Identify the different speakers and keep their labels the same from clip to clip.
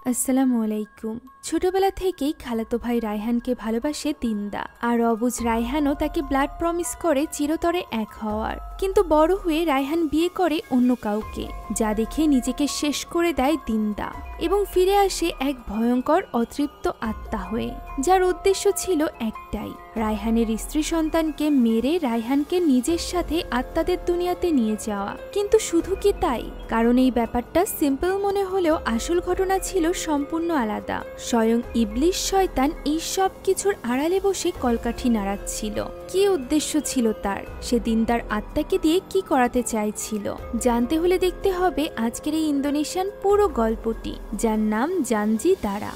Speaker 1: আসসালামু আলাইকুম। ছোটবেলা থেকেই খালাতো ভাই রায়হানকে ভালোবাসে দিন্দা, আর অবুঝ রায়হানও তাকে ব্লাড প্রমিস করে চিরতরে এক হওয়ার। কিন্তু বড় হয়ে রায়হান বিয়ে করে অন্য কাউকে, যা দেখে নিজেকে শেষ করে দেয় দিন্দা এবং ফিরে আসে এক ভয়ঙ্কর অতৃপ্ত আত্মা হয়ে, যার উদ্দেশ্য ছিল একটাই, রায়হানের স্ত্রী সন্তানকে মেরে রায়হানকে নিজের সাথে আত্মাদের দুনিয়াতে নিয়ে যাওয়া। কিন্তু শুধু কি তাই? কারণ এই ব্যাপারটা সিম্পল মনে হলেও আসল ঘটনা ছিল সম্পূর্ণ আলাদা। স্বয়ং ইবলিশ শয়তান এই সব কিছুর আড়ালে বসে কলকাঠি নাড়াচ্ছিল। কি উদ্দেশ্য ছিল তার? সে দিনদার আত্মাকে দিয়ে কি করাতে চাইছিল? জানতে হলে দেখতে হবে আজকের এই ইন্দোনেশিয়ান পুরো গল্পটি, যার নাম জানজি দারা।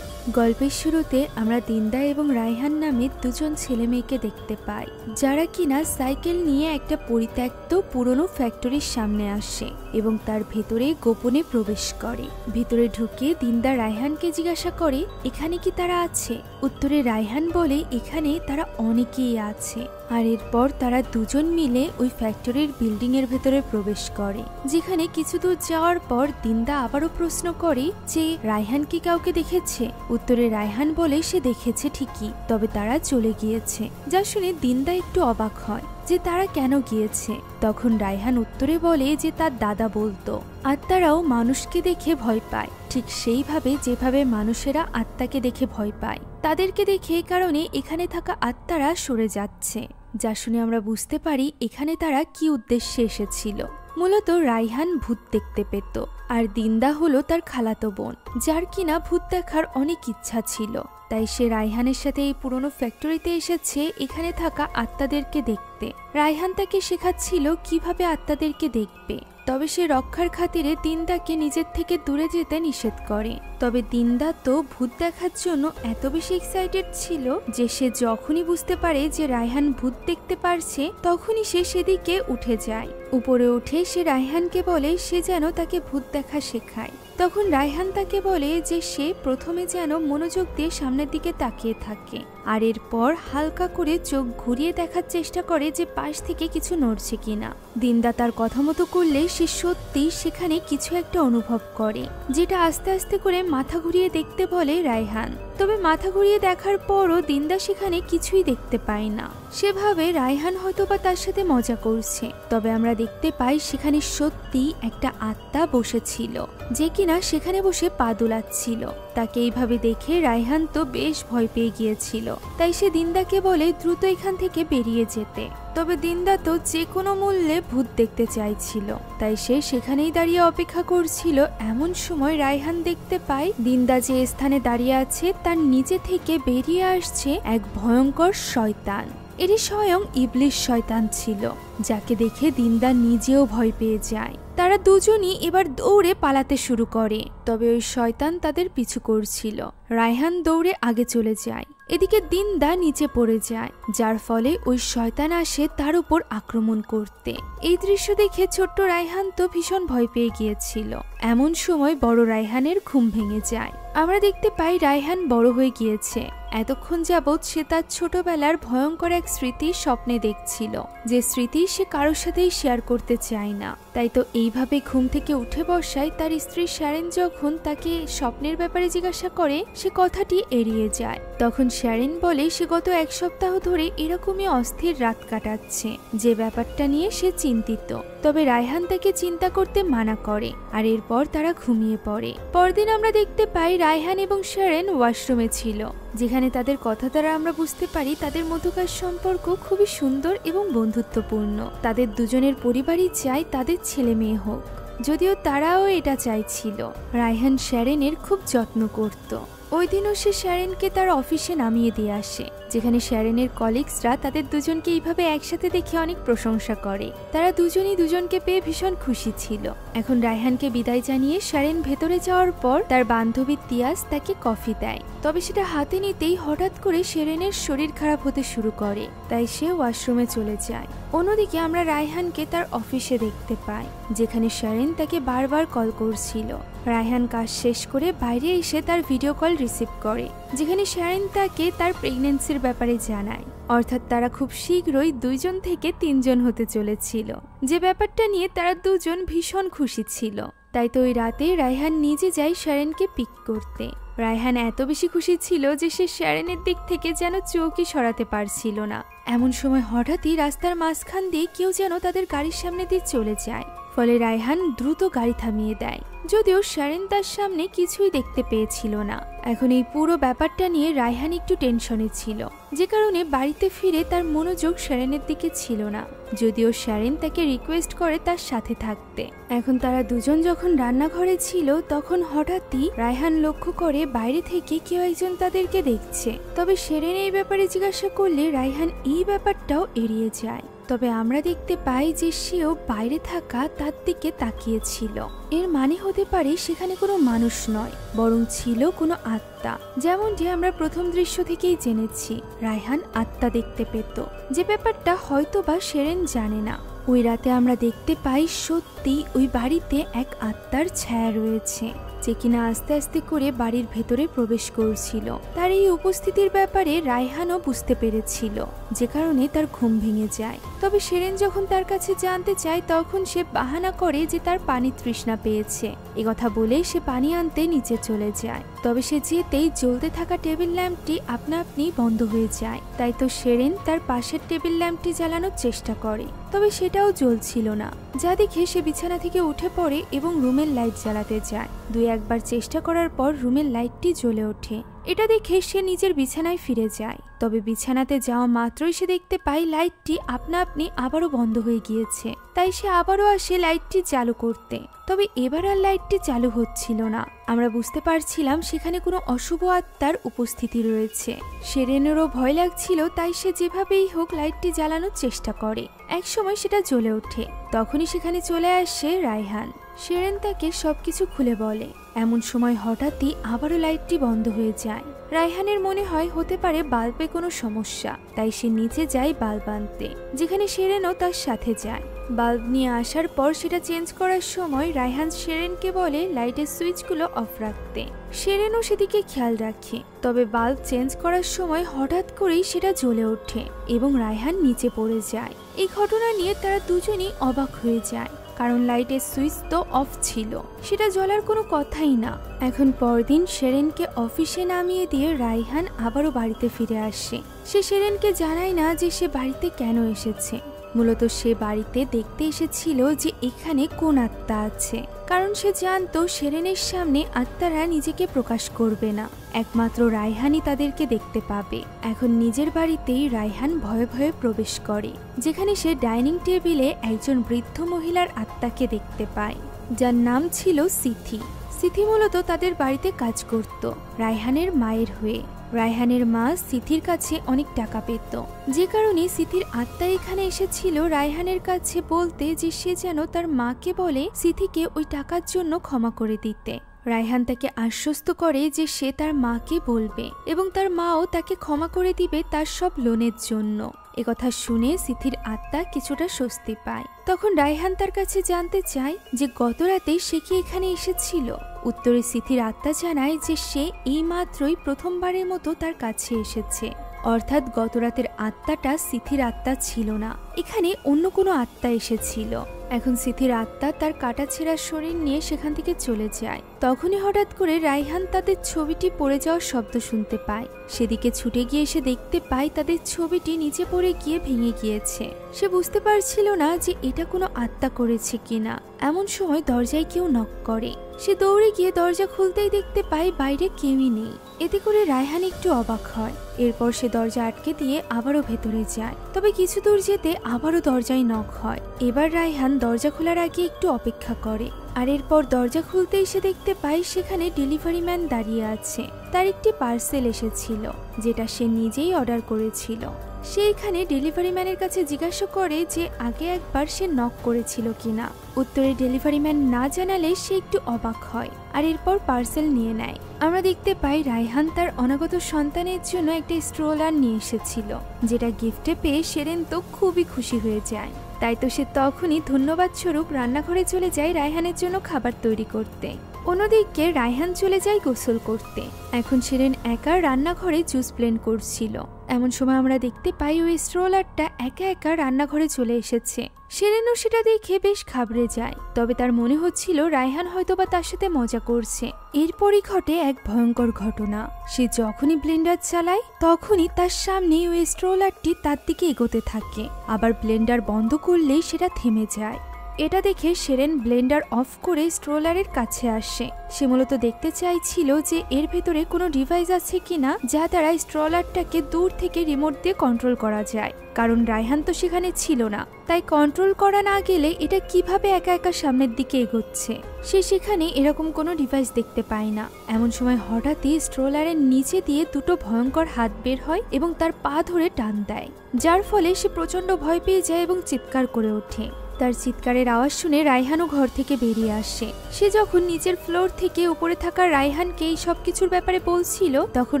Speaker 1: গল্পের শুরুতে আমরা দিন্দা এবং রায়হান নামে দুজন ছেলে মেয়েকে দেখতে পাই, যারা কিনা সাইকেল নিয়ে একটা পরিত্যক্ত পুরনো ফ্যাক্টরির সামনে আসে এবং তার ভেতরে গোপনে প্রবেশ করে। ভেতরে ঢুকে দিন্দা রায়হানকে জিজ্ঞাসা করে এখানে কি তারা আছে। উত্তরে রায়হান বলে এখানে তারা অনেকেই আছে। আর এরপর তারা দুজন মিলে ওই ফ্যাক্টরির বিল্ডিং এর ভেতরে প্রবেশ করে, যেখানে কিছু দূর যাওয়ার পর দিন্দা আবারও প্রশ্ন করে যে রায়হান কি কাউকে দেখেছে। উত্তরে রায়হান বলে সে দেখেছে ঠিকই, তবে তারা চলে গিয়েছে। যা শুনে দিন্দা একটু অবাক হয় যে তারা কেন গিয়েছে। তখন রায়হান উত্তরে বলে যে তার দাদা বলতো আত্মারাও মানুষকে দেখে ভয় পায়, ঠিক সেইভাবে যেভাবে মানুষেরা আত্মাকে দেখে ভয় পায়। তাদেরকে দেখে কারণে এখানে থাকা আত্মারা সরে যাচ্ছে। যা শুনে আমরা বুঝতে পারি এখানে তারা কি উদ্দেশ্যে এসেছিল। মূলত রায়হান ভূত দেখতে পেত, আর দিন্দা হলো তার খালাতো বোন, যার কিনা ভূত দেখার অনেক ইচ্ছা ছিল। তাই সে রায়হানের সাথে এই পুরনো ফ্যাক্টরিতে এসেছে এখানে থাকা আত্মাদেরকে দেখতে। রায়হান তাকে শেখাচ্ছিল কিভাবে আত্মাদেরকে দেখবে, তবে সে রক্ষার খাতিরে দিন্দাকে নিজের থেকে দূরে যেতে নিষেধ করে। তবে দিন্দা তো ভূত দেখার জন্য এত বেশি এক্সাইটেড ছিল যে সে যখনই বুঝতে পারে যে রায়হান ভূত দেখতে পারছে তখনই সে সেদিকে উঠে যায়। উপরে উঠে সে রায়হানকে বলে সে যেন তাকে ভূত দেখা শেখায়। তখন রায়হান তাকে বলে যে সে প্রথমে যেন মনোযোগ দিয়ে সামনের দিকে তাকিয়ে থাকে, আর এরপর হালকা করে চোখ ঘুরিয়ে দেখার চেষ্টা করে যে পাশ থেকে কিছু নড়ছে কিনা। দিন্দা তার কথা মতো করলে সে সত্যি সেখানে কিছু একটা অনুভব করে, যেটা আস্তে আস্তে করে মাথা ঘুরিয়ে দেখতে বলে রায়হান। তবে মাথা ঘুরিয়ে দেখার পরও দিন্দা সেখানে কিছুই দেখতে পায় না। সেভাবে রায়হান হয়তোবা তার সাথে মজা করছে, তবে আমরা দেখতে পাই সেখানে সত্যি একটা আত্মা বসেছিল, যে কিনা সেখানে বসে পা দোলাচ্ছিল। তাকে এইভাবে দেখে রায়হান তো বেশ ভয় পেয়ে গিয়েছিল, তাই সে দিন্দাকে বলে দ্রুত এখান থেকে বেরিয়ে যেতে। তবে দিন্দা তো যে কোনো মূল্যে ভূত দেখতে চাইছিল, তাই সে সেখানেই দাঁড়িয়ে অপেক্ষা করছিল। এমন সময় রায়হান দেখতে পায় দিন্দা যে স্থানে দাঁড়িয়ে আছে তার নিচে থেকে বেরিয়ে আসছে এক ভয়ঙ্কর শয়তান। এটি স্বয়ং ইবলিশ শয়তান ছিল, যাকে দেখে দিন্দা নিজেও ভয় পেয়ে যায়। তারা দুজনই এবার দৌড়ে পালাতে শুরু করে, তবে ওই শয়তান তাদের পিছু করছিল। রায়হান দৌড়ে আগে চলে যায়, এদিকে দিন্দা নিচে পড়ে যায়, যার ফলে ওই শয়তান আসে তার উপর আক্রমণ করতে। এই দৃশ্য দেখে ছোট্ট রায়হান তো ভীষণ ভয় পেয়ে গিয়েছিল। এমন সময় বড় রায়হানের ঘুম ভেঙে যায়। আমরা দেখতে পাই রায়হান বড় হয়ে গিয়েছে। এতক্ষণ যাবৎ সে তার ছোটবেলার ভয়ঙ্কর এক স্মৃতি স্বপ্নে দেখছিল, যে স্মৃতি সে কারোর সাথেই শেয়ার করতে চায় না। তাই তো এইভাবে ঘুম থেকে উঠে বসায় তার স্ত্রী শ্যারেন যখন তাকে স্বপ্নের ব্যাপারে জিজ্ঞাসা করে সে কথাটি এড়িয়ে যায়। তখন শ্যারেন বলে সে গত এক সপ্তাহ ধরে এরকমই অস্থির রাত কাটাচ্ছে, যে ব্যাপারটা নিয়ে সে চিন্তিত। তবে রায়হান তাকে চিন্তা করতে মানা করে, আর এরপর তারা ঘুমিয়ে পড়ে। পরদিন আমরা দেখতে পাই রায়হান এবং শ্যারেন ওয়াশরুমে ছিল, যেখানে তাদের কথা দ্বারা আমরা বুঝতে পারি তাদের মধ্যকার সম্পর্ক খুবই সুন্দর এবং বন্ধুত্বপূর্ণ। তাদের দুজনের পরিবারই চায় তাদের ছেলে মেয়ে হোক, যদিও তারাও এটা চাইছিল। রায়হান শ্যারেনের খুব যত্ন করত। ওই দিনও সে শ্যারেনকে তার অফিসে নামিয়ে দিয়ে আসে, যেখানে শ্যারেনের কলিগসরা তাদের দুজনকে এইভাবে একসাথে দেখে অনেক প্রশংসা করে। তারা দুজনই দুজনকে পেয়ে ভীষণ খুশি ছিল। এখন রায়হানকে বিদায় জানিয়ে শ্যারেন ভেতরে যাওয়ার পর তার বান্ধবী তিয়াস তাকে কফি দেয়, তবে সেটা হাতে নিতেই হঠাৎ করে শ্যারেনের শরীর খারাপ হতে শুরু করে, তাই সে ওয়াশরুমে চলে যায়। অন্যদিকে আমরা রায়হানকে তার অফিসে দেখতে পাই, যেখানে শ্যারেন তাকে বারবার কল করছিল। রায়হান কাজ শেষ করে বাইরে এসে তার ভিডিও কল রিসিভ করে, যেখানে শ্যারেন তাকে তার প্রেগন্যান্সির ব্যাপারে জানায়। অর্থাৎ তারা খুব শীঘ্রই 2 থেকে 3 হতে চলেছিল, যে ব্যাপারটা নিয়ে তারা দুজন ভীষণ খুশি ছিল। তাই তো ওই রাতে রায়হান নিজে যায় শ্যারেনকে পিক করতে। রায়হান এত বেশি খুশি ছিল যে সে শ্যারেনের দিক থেকে যেন চোখই সরাতে পারছিল না। এমন সময় হঠাৎই রাস্তার মাঝখান দিয়ে কেউ যেন তাদের গাড়ির সামনে দিয়ে চলে যায়, ফলে রায়হান দ্রুত গাড়ি থামিয়ে দেয়, যদিও শ্যারেন তার সামনে কিছুই দেখতে পেয়েছিল না। এখন এই পুরো ব্যাপারটা নিয়ে রায়হান একটু টেনশনে ছিল, যে কারণে বাড়িতে ফিরে তার মনোযোগ শ্যারেনের দিকে ছিল না, যদিও শ্যারেন তাকে রিকোয়েস্ট করে তার সাথে থাকতে। এখন তারা দুজন যখন রান্নাঘরে ছিল তখন হঠাৎই রায়হান লক্ষ্য করে বাইরে থেকে কেউ একজন তাদেরকে দেখছে। তবে শ্যারেন এই ব্যাপারে জিজ্ঞাসা করলে রায়হান এই ব্যাপারটাও এড়িয়ে যায়। তবে আমরা দেখতে পাই যে সেও বাইরে থাকা তার দিকে তাকিয়েছিল। এর মানে হতে পারে সেখানে কোনো মানুষ নয়, বরং ছিল কোনো আত্মা। যেমনটি আমরা প্রথম দৃশ্য থেকেই জেনেছি, রায়হান আত্মা দেখতে পেত, যে ব্যাপারটা হয়তোবা শ্যারেন জানে না। ওই রাতে আমরা দেখতে পাই সত্যি ওই বাড়িতে এক আত্মার ছায়া রয়েছে, যে কিনা আস্তে আস্তে করে বাড়ির ভেতরে প্রবেশ করছিল। তার এই উপস্থিতির ব্যাপারে রায়হানও বুঝতে পেরেছিল, যে কারণে তার ঘুম ভেঙে যায়। তবে শ্যারেন যখন তার কাছে জানতে চায় তখন সে বাহানা করে যে তার পানি তৃষ্ণা পেয়েছে। কথা বলে সে পানি আনতে নিচে চলে যায়। তবে সে যেতেই জ্বলতে থাকা টেবিল ল্যাম্পটি আপনা আপনি বন্ধ হয়ে যায়। তাই তো শ্যারেন তার পাশের টেবিল ল্যাম্পটি জ্বালানোর চেষ্টা করে, তবে সেটাও জ্বলছিল না, যা দেখে সে বিছানা থেকে উঠে পড়ে এবং রুমের লাইট জ্বালাতে যায়। দুই একবার চেষ্টা করার পর রুমের লাইটটি জ্বলে ওঠে। এটা দেখে সে নিজের বিছানায় ফিরে যায়। তবে বিছানাতে যাওয়া মাত্রই সে দেখতে পায় লাইটটি আপনা আপনি আবারও বন্ধ হয়ে গিয়েছে। তাই সে আবারও আসে লাইটটি চালু করতে, তবে এবার আর লাইটটি চালু হচ্ছিল না। আমরা বুঝতে পারছিলাম সেখানে কোনো অশুভ আত্মার উপস্থিতি রয়েছে। শ্যারেনেরও ভয় লাগছিল, তাই সে যেভাবেই হোক লাইটটি জ্বালানোর চেষ্টা করে। একসময় সেটা জ্বলে ওঠে, তখনই সেখানে চলে আসে রায়হান। শ্যারেন তাকে সবকিছু খুলে বলে। এমন সময় হঠাৎই আবারও লাইটটি বন্ধ হয়ে যায়। রায়হানের মনে হয় হতে পারে বাল্বে কোনো সমস্যা, তাই সে নিচে যায় বাল্ব আনতে, যেখানে শ্যারেনও তার সাথে যায়। বাল্ব নিয়ে আসার পর সেটা চেঞ্জ করার সময় রায়হান শ্যারেনকে বলে লাইটের সুইচগুলো অফ রাখতে। শ্যারেনও সেদিকে খেয়াল রাখে। তবে বাল্ব চেঞ্জ করার সময় হঠাৎ করেই সেটা জ্বলে ওঠে এবং রায়হান নিচে পড়ে যায়। এই ঘটনা নিয়ে তারা দুজনেই অবাক হয়ে যায়, কারণ লাইটের সুইচ তো অফ ছিল, সেটা জ্বলার কোনো কথাই না। এখন পরদিন শ্যারেনকে অফিসে নামিয়ে দিয়ে রায়হান আবারও বাড়িতে ফিরে আসে। সে শ্যারেনকে জানায় না যে সে বাড়িতে কেন এসেছে। মূলত সে বাড়িতে দেখতে এসেছিল যে এখানে কোন আত্মা আছে, কারণ সে জানতো শ্যারেনের সামনে আত্মারা নিজেকে প্রকাশ করবে না, একমাত্র রায়হানই তাদেরকে দেখতে পাবে। এখন নিজের বাড়িতেই রায়হান ভয়ে ভয়ে প্রবেশ করে, যেখানে সে ডাইনিং টেবিলে একজন বৃদ্ধ মহিলার আত্মাকে দেখতে পায়, যার নাম ছিল সিথি। সিথি মূলত তাদের বাড়িতে কাজ করত রায়হানের মায়ের হয়ে। রায়হানের মা সিথির কাছে অনেক টাকা পেত, যে কারণে সিথির আত্মা এখানে এসেছিল রায়হানের কাছে বলতে যে সে যেন তার মাকে বলে সিথিকে ওই টাকার জন্য ক্ষমা করে দিতে। রায়হান তাকে আশ্বস্ত করে যে সে তার মাকে বলবে এবং তার মাও তাকে ক্ষমা করে দিবে তার সব লোনের জন্য। একথা শুনে সিথির আত্মা কিছুটা স্বস্তি পায়। তখন রায়হান তার কাছে জানতে চায় যে গত রাতে সে কি এখানে এসেছিল। উত্তরে সিথির আত্মা জানায় যে সে এই মাত্রই প্রথমবারের মতো তার কাছে এসেছে, অর্থাৎ গত রাতের আত্মাটা সিথির আত্মা ছিল না, এখানে অন্য কোনো আত্মা এসেছিল। এখন সিথির আত্মা তার কাটাছেঁড়া শরীর নিয়ে সেখান থেকে চলে যায়। তখনই হঠাৎ করে রায়হান তাদের ছবিটি পড়ে যাওয়ার শব্দ শুনতে পায়। সেদিকে ছুটে গিয়ে সে দেখতে পায় তাদের ছবিটি নিচে পড়ে গিয়ে ভেঙে গিয়েছে। সে বুঝতে পারছিল না যে এটা কোনো আত্মা করেছে কিনা। এমন সময় দরজায় কেউ নক করে। সে দৌড়ে গিয়ে দরজা খুলতেই দেখতে পায় বাইরে কেউই নেই। এতে করে রায়হান একটু অবাক হয়। এরপর সে দরজা আটকে দিয়ে আবারও ভেতরে যায়। তবে কিছু দূর যেতে আবারও দরজায় নক হয়। এবার রায়হান দরজা খোলার আগে একটু অপেক্ষা করে, আর এরপর দরজা খুলতেই সে দেখতে পায় সেখানে ডেলিভারি ম্যান দাঁড়িয়ে আছে। তার একটি পার্সেল এসেছিল, যেটা সে নিজেই অর্ডার করেছিল। সে এখানে ডেলিভারি ম্যানের কাছে জিজ্ঞাসা করে যে আগে একবার সে নক করেছিল কিনা। উত্তরে ডেলিভারি ম্যান না জানালে সে একটু অবাক হয়, আর এরপর পার্সেল নিয়ে নেয়। আমরা দেখতে পাই রায়হান তার অনাগত সন্তানের জন্য একটা স্ট্রোলার নিয়ে এসেছিল, যেটা গিফটে পেয়ে শ্যারেন তো খুবই খুশি হয়ে যায়। তাই তো সে তখনই ধন্যবাদ স্বরূপ রান্নাঘরে চলে যায় রায়হানের জন্য খাবার তৈরি করতে। অন্যদিকে রায়হান চলে যায় গোসল করতে। এখন শিরিন একা রান্নাঘরে জুস ব্লেন্ড করছিল। এমন সময় আমরা দেখতে পাই ওই স্ট্রলারটা একা একা রান্নাঘরে চলে এসেছে। শিরিনও সেটা দেখে বেশ ঘাবড়ে যায়, তবে তার মনে হচ্ছিল রায়হান হয়তোবা তার সাথে মজা করছে। এরপরই ঘটে এক ভয়ঙ্কর ঘটনা। সে যখনই ব্লেন্ডার চালায় তখনই তার সামনে ওই স্ট্রলারটি তার দিকে এগোতে থাকে, আবার ব্লেন্ডার বন্ধ করলেই সেটা থেমে যায়। এটা দেখে শিরিন ব্লেন্ডার অফ করে স্ট্রলারের কাছে আসে। সে মূলত দেখতে চাইছিল যে এর ভেতরে কোনো ডিভাইস আছে কিনা যা দ্বারা স্ট্রলারটাকে দূর থেকে রিমোট দিয়ে কন্ট্রোল করা যায়, কারণ রায়হান তো সেখানে ছিল না। তাই কন্ট্রোল করা না গেলে এটা কিভাবে একা একা সামনের দিকে এগোচ্ছে। সে সেখানে এরকম কোনো ডিভাইস দেখতে পায় না। এমন সময় হঠাৎই স্ট্রলারের নিচে দিয়ে দুটো ভয়ঙ্কর হাত বের হয় এবং তার পা ধরে টান দেয়, যার ফলে সে প্রচন্ড ভয় পেয়ে যায় এবং চিৎকার করে ওঠে। তার চিৎকারের আওয়াজ শুনে রায়হানও ঘর থেকে বেরিয়ে আসে। সে যখন নিচের ফ্লোর থেকে উপরে থাকা রায়হানকে এই সবকিছুর ব্যাপারে বলছিল, তখন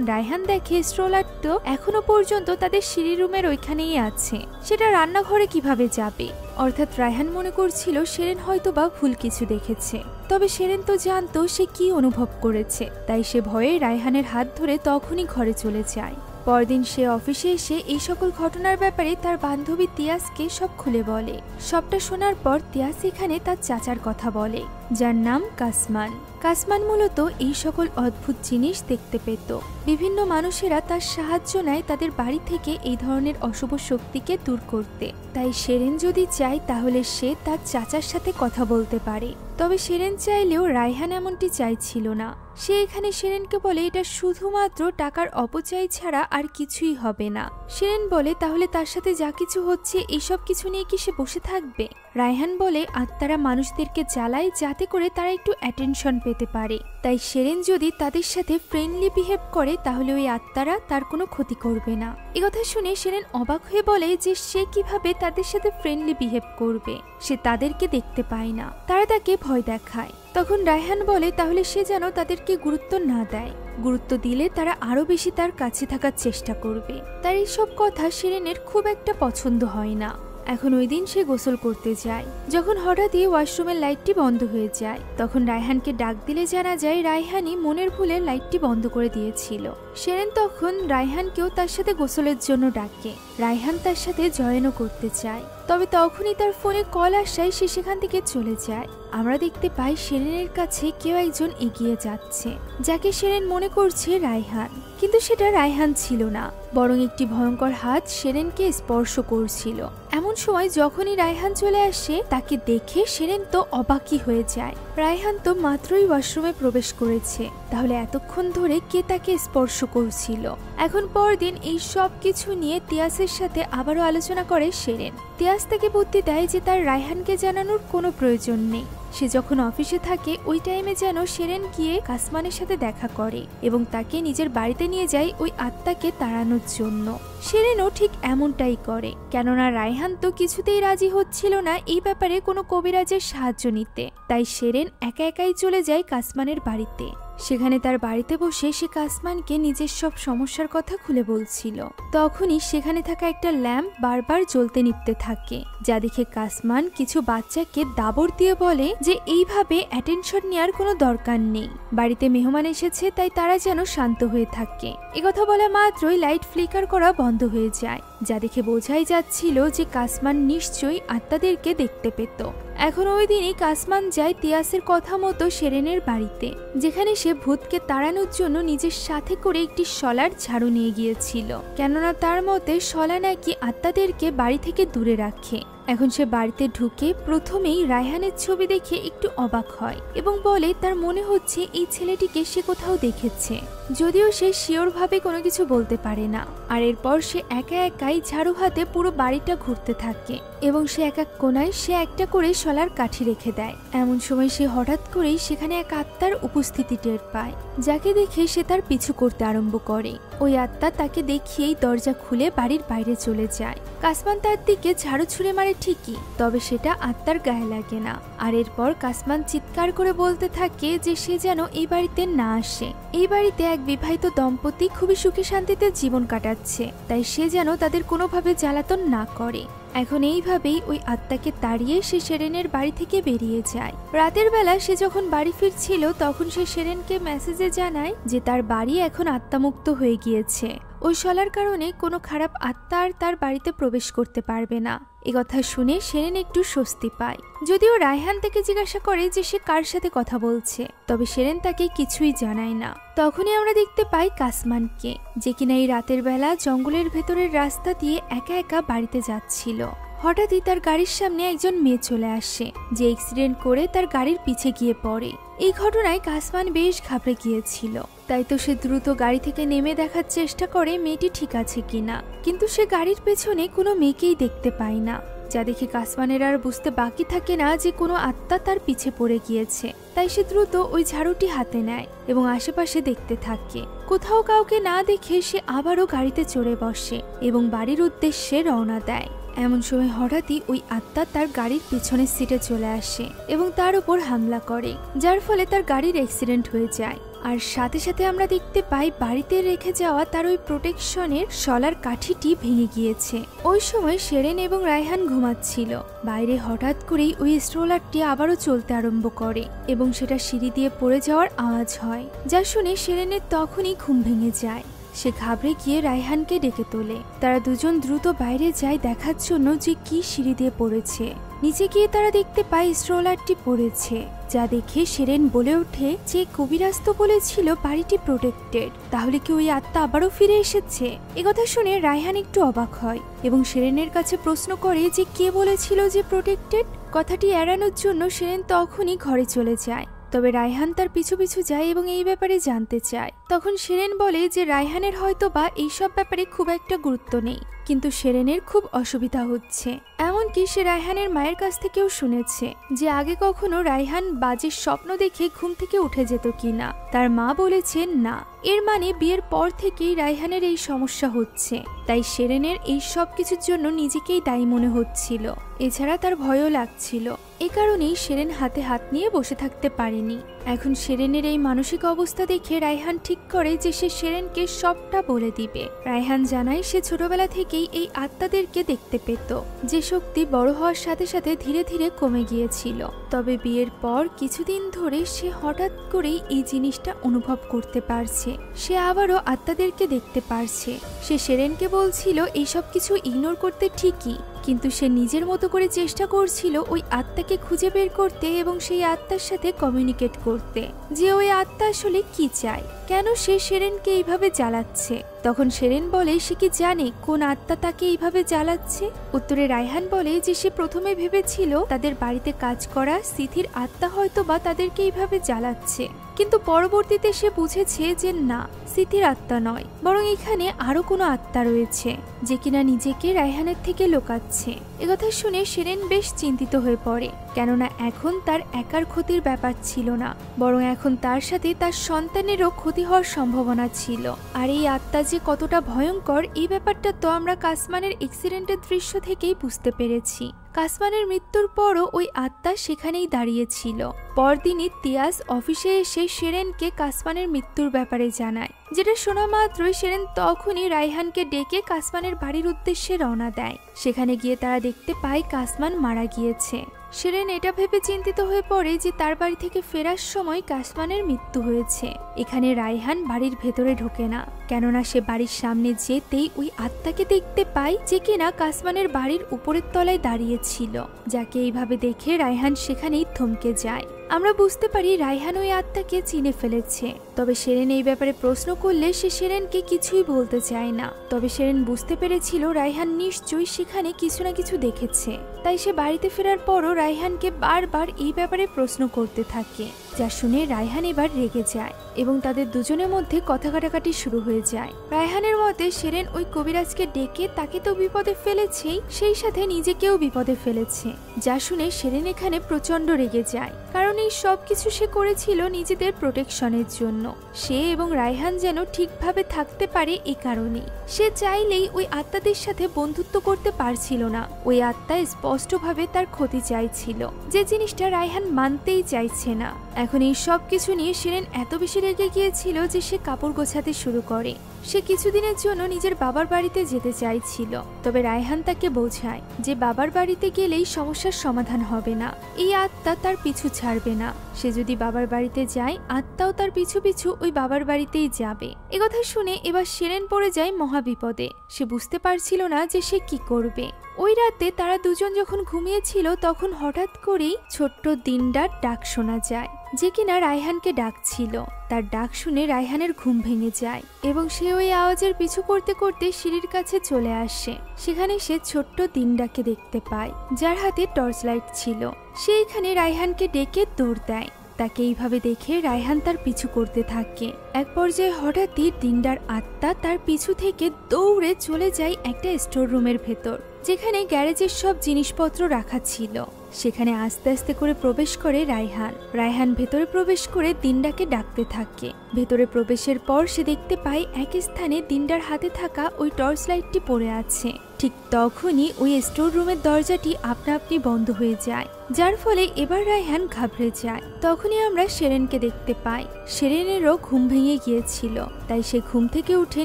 Speaker 1: রায়হান দেখে স্ট্রলার তো এখনো পর্যন্ত তাদের সিঁড়ি রুমের ওইখানেই আছে। সেটা রান্নাঘরে কিভাবে যাবে? অর্থাৎ রায়হান মনে করছিল শিরিন হয়তোবা ভুল কিছু দেখেছে। তবে শিরিন তো জানতো সে কি অনুভব করেছে, তাই সে ভয়ে রায়হানের হাত ধরে তখনই ঘরে চলে যায়। পরদিন সে অফিসে এসে এই সকল ঘটনার ব্যাপারে তার বান্ধবী তিয়াসকে সব খুলে বলে। সবটা শোনার পর তিয়াস এখানে তার চাচার কথা বলে, যার নাম কাসমান। কাসমান মূলত এই সকল অদ্ভুত জিনিস দেখতে পেত। বিভিন্ন মানুষেরা তার সাহায্য নেয় তাদের বাড়ি থেকে এই ধরনের অশুভ শক্তিকে দূর করতে। তাই শিরিন যদি চায় তাহলে সে তার চাচার সাথে কথা বলতে পারে। তবে শিরিন চাইলেও রায়হান এমনটি চাইছিল না। সে এখানে শিরিনকে বলে এটা শুধুমাত্র টাকার অপচয় ছাড়া আর কিছুই হবে না। শিরিন বলে তাহলে তার সাথে যা কিছু হচ্ছে এইসব কিছু নিয়ে কি সে বসে থাকবে? রায়হান বলে আত্মারা মানুষদেরকে জ্বালায় যাতে করে তারা একটু অ্যাটেনশন পেতে পারে। তাই শিরিন যদি তাদের সাথে ফ্রেন্ডলি বিহেভ করে তাহলে ওই আত্মারা তার কোনো ক্ষতি করবে না। একথা শুনে শিরিন অবাক হয়ে বলে যে সে কিভাবে তাদের সাথে ফ্রেন্ডলি বিহেভ করবে, সে তাদেরকে দেখতে পায় না, তারা তাকে ভয় দেখায়। তখন রায়হান বলে তাহলে সে যেন তাদেরকে গুরুত্ব না দেয়, গুরুত্ব দিলে তারা আরো বেশি তার কাছে থাকার চেষ্টা করবে। তার এইসব কথা শিরিনের খুব একটা পছন্দ হয় না। এখন ওই দিন সে গোসল করতে যায়। যখন হঠাৎই ওয়াশরুমের লাইটটি বন্ধ হয়ে যায়, তখন রায়হানকে ডাক দিলে জানা যায় রায়হানই মনের ভুলে লাইটটি বন্ধ করে দিয়েছিল। শিরিন তখন রায়হানকেও তার সাথে গোসলের জন্য ডাকে। রায়হান তার সাথে জয়েনও করতে চায়, তবে তখনই তার ফোনে কল আসায় সে সেখান থেকে চলে যায়। আমরা দেখতে পাই শিরিনের কাছে কেউ একজন এগিয়ে যাচ্ছে, যাকে শিরিন মনে করছে রায়হান, কিন্তু সেটা রায়হান ছিল না, বরং একটি ভয়ঙ্কর হাত শিরিনকে স্পর্শ করছিল। এমন সময় যখনই রায়হান চলে আসে তাকে দেখে শিরিন তো অবাকই হয়ে যায়। রায়হান তো মাত্রই ওয়াশরুমে প্রবেশ করেছে, তাহলে এতক্ষণ ধরে কে তাকে স্পর্শ করছিল? এখন পরদিন এই সব কিছু নিয়ে তিয়াসের সাথে আবারও আলোচনা করে শিরিন। তিয়াস তাকে বুদ্ধি দেয় যে তার রায়হানকে জানানোর কোনো প্রয়োজন নেই। সে যখন অফিসে থাকে ওই টাইমে যেন শিরিন গিয়ে কাসমানের সাথে দেখা করে এবং তাকে নিজের বাড়িতে নিয়ে যায় ওই আত্মাকে তাড়ানোর জন্য। শিরিনও ঠিক এমনটাই করে, কেননা রায়হান তো কিছুতেই রাজি হচ্ছিল না এই ব্যাপারে কোনো কবিরাজের সাহায্য নিতে। তাই শিরিন একা একাই চলে যায় কাসমানের বাড়িতে। সেখানে তার বাড়িতে বসে সে কাসমানকে নিজের সব সমস্যার কথা খুলে বলছিল। তখনই সেখানে থাকা একটা ল্যাম্প বারবার জ্বলতে নিভতে থাকে, যা দেখে কাসমান কিছু বাচ্চাকে দাবড় দিয়ে বলে যে এইভাবে অ্যাটেনশন নেওয়ার কোনো দরকার নেই, বাড়িতে মেহমান এসেছে তাই তারা যেন শান্ত হয়ে থাকে। একথা বলা মাত্রই লাইট ফ্লিকার করা বন্ধ হয়ে যায়, যা দেখে বোঝাই যাচ্ছিল যে কাসমান নিশ্চয়ই আত্মাদেরকে দেখতে পেত। এখন ওই দিনই কাসমান যায় তিয়াসের কথা মতো শিরিনের বাড়িতে, যেখানে সে ভূতকে তাড়ানোর জন্য নিজের সাথে করে একটি শলার ঝাড়ু নিয়ে গিয়েছিল, কেননা তার মতে শলা নাকি আত্মাদেরকে বাড়ি থেকে দূরে রাখে। এখন সে বাড়িতে ঢুকে প্রথমেই রায়হানের ছবি দেখে একটু অবাক হয় এবং বলে তার মনে হচ্ছে এই ছেলেটিকে সে কোথাও দেখেছে, যদিও সে শিওর ভাবে কোনো কিছু বলতে পারে না। আর এরপর সে একা একাই ঝাড়ু হাতে পুরো বাড়িটা ঘুরতে থাকে এবং সে এক এক কোনায় সে একটা করে শলার কাঠি রেখে দেয়। এমন সময় সে হঠাৎ করেই সেখানে এক আত্মার উপস্থিতি টের পায়, যাকে দেখে সে তার পিছু করতে আরম্ভ করে। ওই আত্মা তাকে দেখিয়েই দরজা খুলে বাড়ির বাইরে চলে যায়। কাসমান তার দিকে ঝাড়ু ছুঁড়ে মারে ঠিকই, তবে সেটা আত্মার গায়ে লাগে না। আর এরপর কাসমান চিৎকার করে বলতে থাকে যে সে যেন এই বাড়িতে না আসে, এই বাড়িতে এক বিবাহিত দম্পতি খুবই সুখে শান্তিতে জীবন কাটাচ্ছে, তাই সে যেন তাদের কোনোভাবে জ্বালাতন না করে। এখন এইভাবেই ওই আত্মাকে তাড়িয়ে সে সেরেনের বাড়ি থেকে বেরিয়ে যায়। রাতের বেলা সে যখন বাড়ি ফিরছিল তখন সে সেরেনকে মেসেজে জানায় যে তার বাড়ি এখন আত্মামুক্ত হয়ে গিয়েছে। ওই শলার কারণে কোনো খারাপ আত্মা আর তার বাড়িতে প্রবেশ করতে পারবে না। একথা শুনে সেরেন একটু স্বস্তি পায়। যদিও রায়হান তাকে জিজ্ঞাসা করে যে সে কার সাথে কথা বলছে, তবে সেরেন তাকে কিছুই জানায় না। তখনই আমরা দেখতে পাই কাসমানকে, যে কিনা এই রাতের বেলা জঙ্গলের ভেতরের রাস্তা দিয়ে একা একা বাড়িতে যাচ্ছিল। হঠাৎই তার গাড়ির সামনে একজন মেয়ে চলে আসে, যে অ্যাক্সিডেন্ট করে তার গাড়ির পিছে গিয়ে পড়ে। এই ঘটনায় কাসমান বেশ ঘাবড়ে গিয়েছিল, তাই তো সে দ্রুত গাড়ি থেকে নেমে দেখার চেষ্টা করে মেয়েটি ঠিক আছে কিনা, কিন্তু সে গাড়ির পেছনে কোনো মেয়েকেই দেখতে পায় না, যা দেখে কাসমানের আর বুঝতে বাকি থাকে না যে কোনো আত্মা তার পিছে পড়ে গিয়েছে। তাই সে দ্রুত ওই ঝাড়ুটি হাতে নেয় এবং আশেপাশে দেখতে থাকে। কোথাও কাউকে না দেখে সে আবারও গাড়িতে চড়ে বসে এবং বাড়ির উদ্দেশ্যে রওনা দেয়। এমন সময় হঠাৎই ওই আত্মা তার গাড়ির পিছনের সিটে চলে আসে এবং তার উপর হামলা করে, যার ফলে তার গাড়ির অ্যাক্সিডেন্ট হয়ে যায়। আর সাথে সাথে আমরা দেখতে পাই বাড়িতে রেখে যাওয়া তার ওই প্রোটেকশনের শলার কাঠিটি ভেঙে গিয়েছে। ওই সময় সেরেন এবং রায়হান ঘুমাচ্ছিল। বাইরে হঠাৎ করেই ওই স্ট্রোলারটি আবারও চলতে আরম্ভ করে এবং সেটা সিঁড়ি দিয়ে পড়ে যাওয়ার আওয়াজ হয়, যা শুনে সেরেনের তখনই ঘুম ভেঙে যায়। সে ঘাবড়ে গিয়ে রায়হানকে ডেকে তোলে। তারা দুজন দ্রুত বাইরে যায় দেখার জন্য যে কি সিঁড়ি দিয়ে পড়েছে। নিচে গিয়ে তারা দেখতে পায় স্ট্রোলারটি পড়েছে, যা দেখে সেরেন বলে ওঠে যে কবিরাজ তো বলেছিল বাড়িটি প্রোটেক্টেড, তাহলে কি ওই আত্মা আবারও ফিরে এসেছে? একথা শুনে রায়হান একটু অবাক হয় এবং সেরেনের কাছে প্রশ্ন করে যে কে বলেছিল যে প্রোটেক্টেড। কথাটি এড়ানোর জন্য সেরেন তখনই ঘরে চলে যায়। তবে রায়হান তার পিছু পিছু যায় এবং এই ব্যাপারে জানতে চায়। তখন সেরেন বলে যে রায়হানের হয়তো বা এইসব ব্যাপারে খুব একটা গুরুত্ব নেই, কিন্তু সেরেনের খুব অসুবিধা হচ্ছে। এমনকি সে রায়হানের মায়ের কাছ থেকেও শুনেছে যে আগে কখনো রায়হান বাজে স্বপ্ন দেখে ঘুম থেকে উঠে যেত কিনা। তার মা বলেছে না, এর মানে বিয়ের পর থেকেই রায়হানের এই সমস্যা হচ্ছে। তাই সেরেনের এই সব কিছুর জন্য নিজেকেই দায়ী মনে হচ্ছিল। এছাড়া তার ভয়ও লাগছিল। এ কারণেই সেরেন হাতে হাত নিয়ে বসে থাকতে পারেনি। এখন সেরেনের এই মানসিক অবস্থা দেখে রায়হান ঠিক করে যে সে সেরেনকে সবটা বলে দিবে। রায়হান জানায় সে ছোটবেলা থেকেই এই আত্মাদেরকে দেখতে পেত, যে শক্তি বড় হওয়ার সাথে সাথে ধীরে ধীরে কমে গিয়েছিল। তবে বিয়ের পর কিছুদিন ধরে সে হঠাৎ করেই এই জিনিসটা অনুভব করতে পারছে। সে আবারও আত্মাদেরকে দেখতে পারছে। সে সেরেনকে বলছিল এইসব কিছু ইগনোর করতে ঠিকই, কিন্তু সে নিজের মতো করে চেষ্টা করছিল ওই আত্মাকে খুঁজে বের করতে এবং সেই আত্মার সাথে কমিউনিকেট করতে, যে ওই আত্মা আসলে কি চায়, কেন সে সেরেনকে এইভাবে জ্বালাচ্ছে। তখন সেরেন বলে সে কি জানে কোন আত্মা তাকে এইভাবে জ্বালাচ্ছে। উত্তরে রায়হান বলে যে সে প্রথমে ভেবেছিল তাদের বাড়িতে কাজ করা সিথির আত্মা হয়তো বা তাদেরকে এইভাবে জ্বালাচ্ছে, কিন্তু পরবর্তীতে সে বুঝেছে যে না, সিথির আত্মা নয়, বরং এখানে আরো কোনো আত্মা রয়েছে যে কিনা নিজেকে রায়হানের থেকে লুকাচ্ছে। একথা শুনে সেরেন বেশ চিন্তিত হয়ে পড়ে, কেননা এখন তার একার ক্ষতির ব্যাপার ছিল না, বরং এখন তার সাথে তার সন্তানেরও ক্ষতি হওয়ার সম্ভাবনা ছিল। আর এই আত্মা যে কতটা ভয়ঙ্কর এই ব্যাপারটা তো আমরা কাসমানের অ্যাক্সিডেন্টের দৃশ্য থেকেই বুঝতে পেরেছি। কাসমানের মৃত্যুর পরও ওই আত্মা সেখানেই দাঁড়িয়েছিল। পরদিনই তিয়াস অফিসে এসে সেরেনকে কাসমানের মৃত্যুর ব্যাপারে জানায়, যেটা শোনা মাত্রই সেরেন তখনই রায়হানকে ডেকে কাসমানের বাড়ির উদ্দেশ্যে রওনা দেয়। সেখানে গিয়ে তারা দেখতে পায় কাসমান মারা গিয়েছে। সেরেন এটা ভেবে চিন্তিত হয়ে পড়ে যে তার বাড়ি থেকে ফেরার সময় কাসমানের মৃত্যু হয়েছে। এখানে রায়হান বাড়ির ভেতরে ঢোকে না, কেননা সে বাড়ির সামনে যেতেই ওই আত্মাকে দেখতে পায় যে কিনা কাসমানের বাড়ির উপরের তলায় দাঁড়িয়েছিল, যাকে এইভাবে দেখে রায়হান সেখানেই থমকে যায়। আমরা বুঝতে পারি রায়হান ওই আত্মাকে চিনে ফেলেছে। তবে সেরেন এই ব্যাপারে প্রশ্ন করলে সে সেরেনকে কিছুই বলতে চায় না। তবে সেরেন বুঝতে পেরেছিল রায়হান নিশ্চয়ই সেখানে কিছু না কিছু দেখেছে, তাই সে বাড়িতে ফেরার পরও রায়হানকে বারবার এই ব্যাপারে প্রশ্ন করতে থাকে, যা শুনে রায়হান এবার রেগে যায় এবং তাদের দুজনের মধ্যে কথা কাটাকাটি শুরু হয়ে যায়। রায়হানের মতে সেরেন ওই কবিরাজকে ডেকে তাকে তো বিপদে ফেলেছেই, সেই সাথে নিজেকেও বিপদে ফেলেছে, যা শুনে সেরেন এখানে প্রচন্ড রেগে যায়, কারণ এই সব কিছু সে করেছিল নিজেদের প্রোটেকশনের জন্য। সে এবং রায়হান যেন ঠিকভাবে থাকতে পারে এ কারণে। সে চাইলেই ওই আত্মাদের সাথে বন্ধুত্ব করতে পারছিল না। ওই আত্মা স্পষ্টভাবে তার ক্ষতি চাইছিল, যে জিনিসটা রায়হান মানতেই চাইছে না। এখন এই সব কিছু নিয়ে শিরেন এত বেশি রেগে গিয়েছিল যে সে কাপড় গোছাতে শুরু করে। সে কিছুদিনের জন্য নিজের বাবার বাড়িতে যেতে চাইছিল, তবে রায়হান তাকে বোঝায় যে বাবার বাড়িতে গেলেই সমস্যার সমাধান হবে না, এই আত্মা তার পিছু ছাড়বে না। সে যদি বাবার বাড়িতে যায়, আত্মাও তার পিছু পিছু ওই বাবার বাড়িতেই যাবে। একথা শুনে এবার শিরেন পড়ে যায় মহাবিপদে। সে বুঝতে পারছিল না যে সে কি করবে। ওই রাতে তারা দুজন যখন ঘুমিয়েছিল, তখন হঠাৎ করেই ছোট্ট দিনদার ডাক শোনা যায়, যে কিনা রায়হানকে ডাকছিল। তার ডাক শুনে রায়হানের ঘুম ভেঙে যায় এবং সে ওই আওয়াজের পিছু করতে করতে সিঁড়ির কাছে চলে আসে। সেখানে সে ছোট্ট দিনদাকে দেখতে পায়, যার হাতে টর্চ লাইট ছিল। সে এখানে রায়হানকে ডেকে দৌড় দেয়। তাকে এইভাবে দেখে রায়হান তার পিছু করতে থাকে। এক পর্যায়ে হঠাৎই দিনদার আত্মা তার পিছু থেকে দৌড়ে চলে যায় একটা স্টোর রুমের ভেতর, যেখানে গ্যারেজের সব জিনিসপত্র রাখা ছিল। সেখানে আস্তে আস্তে করে প্রবেশ করে রায়হান। রায়হান ভেতরে প্রবেশ করে দিনদাকে ডাকতে থাকে। ভেতরে প্রবেশের পর সে দেখতে পায় এক স্থানে দিনদার হাতে থাকা ওই টর্চ লাইটটি পড়ে আছে। ঠিক তখনই ওই স্টোর রুমের দরজাটি আপনা আপনি বন্ধ হয়ে যায়, যার ফলে এবার রায়হান ঘাবড়ে যায়। তখনই আমরা শিরেনকে দেখতে পাই। শিরেনেরও ঘুম ভেঙে গিয়েছিল, তাই সে ঘুম থেকে উঠে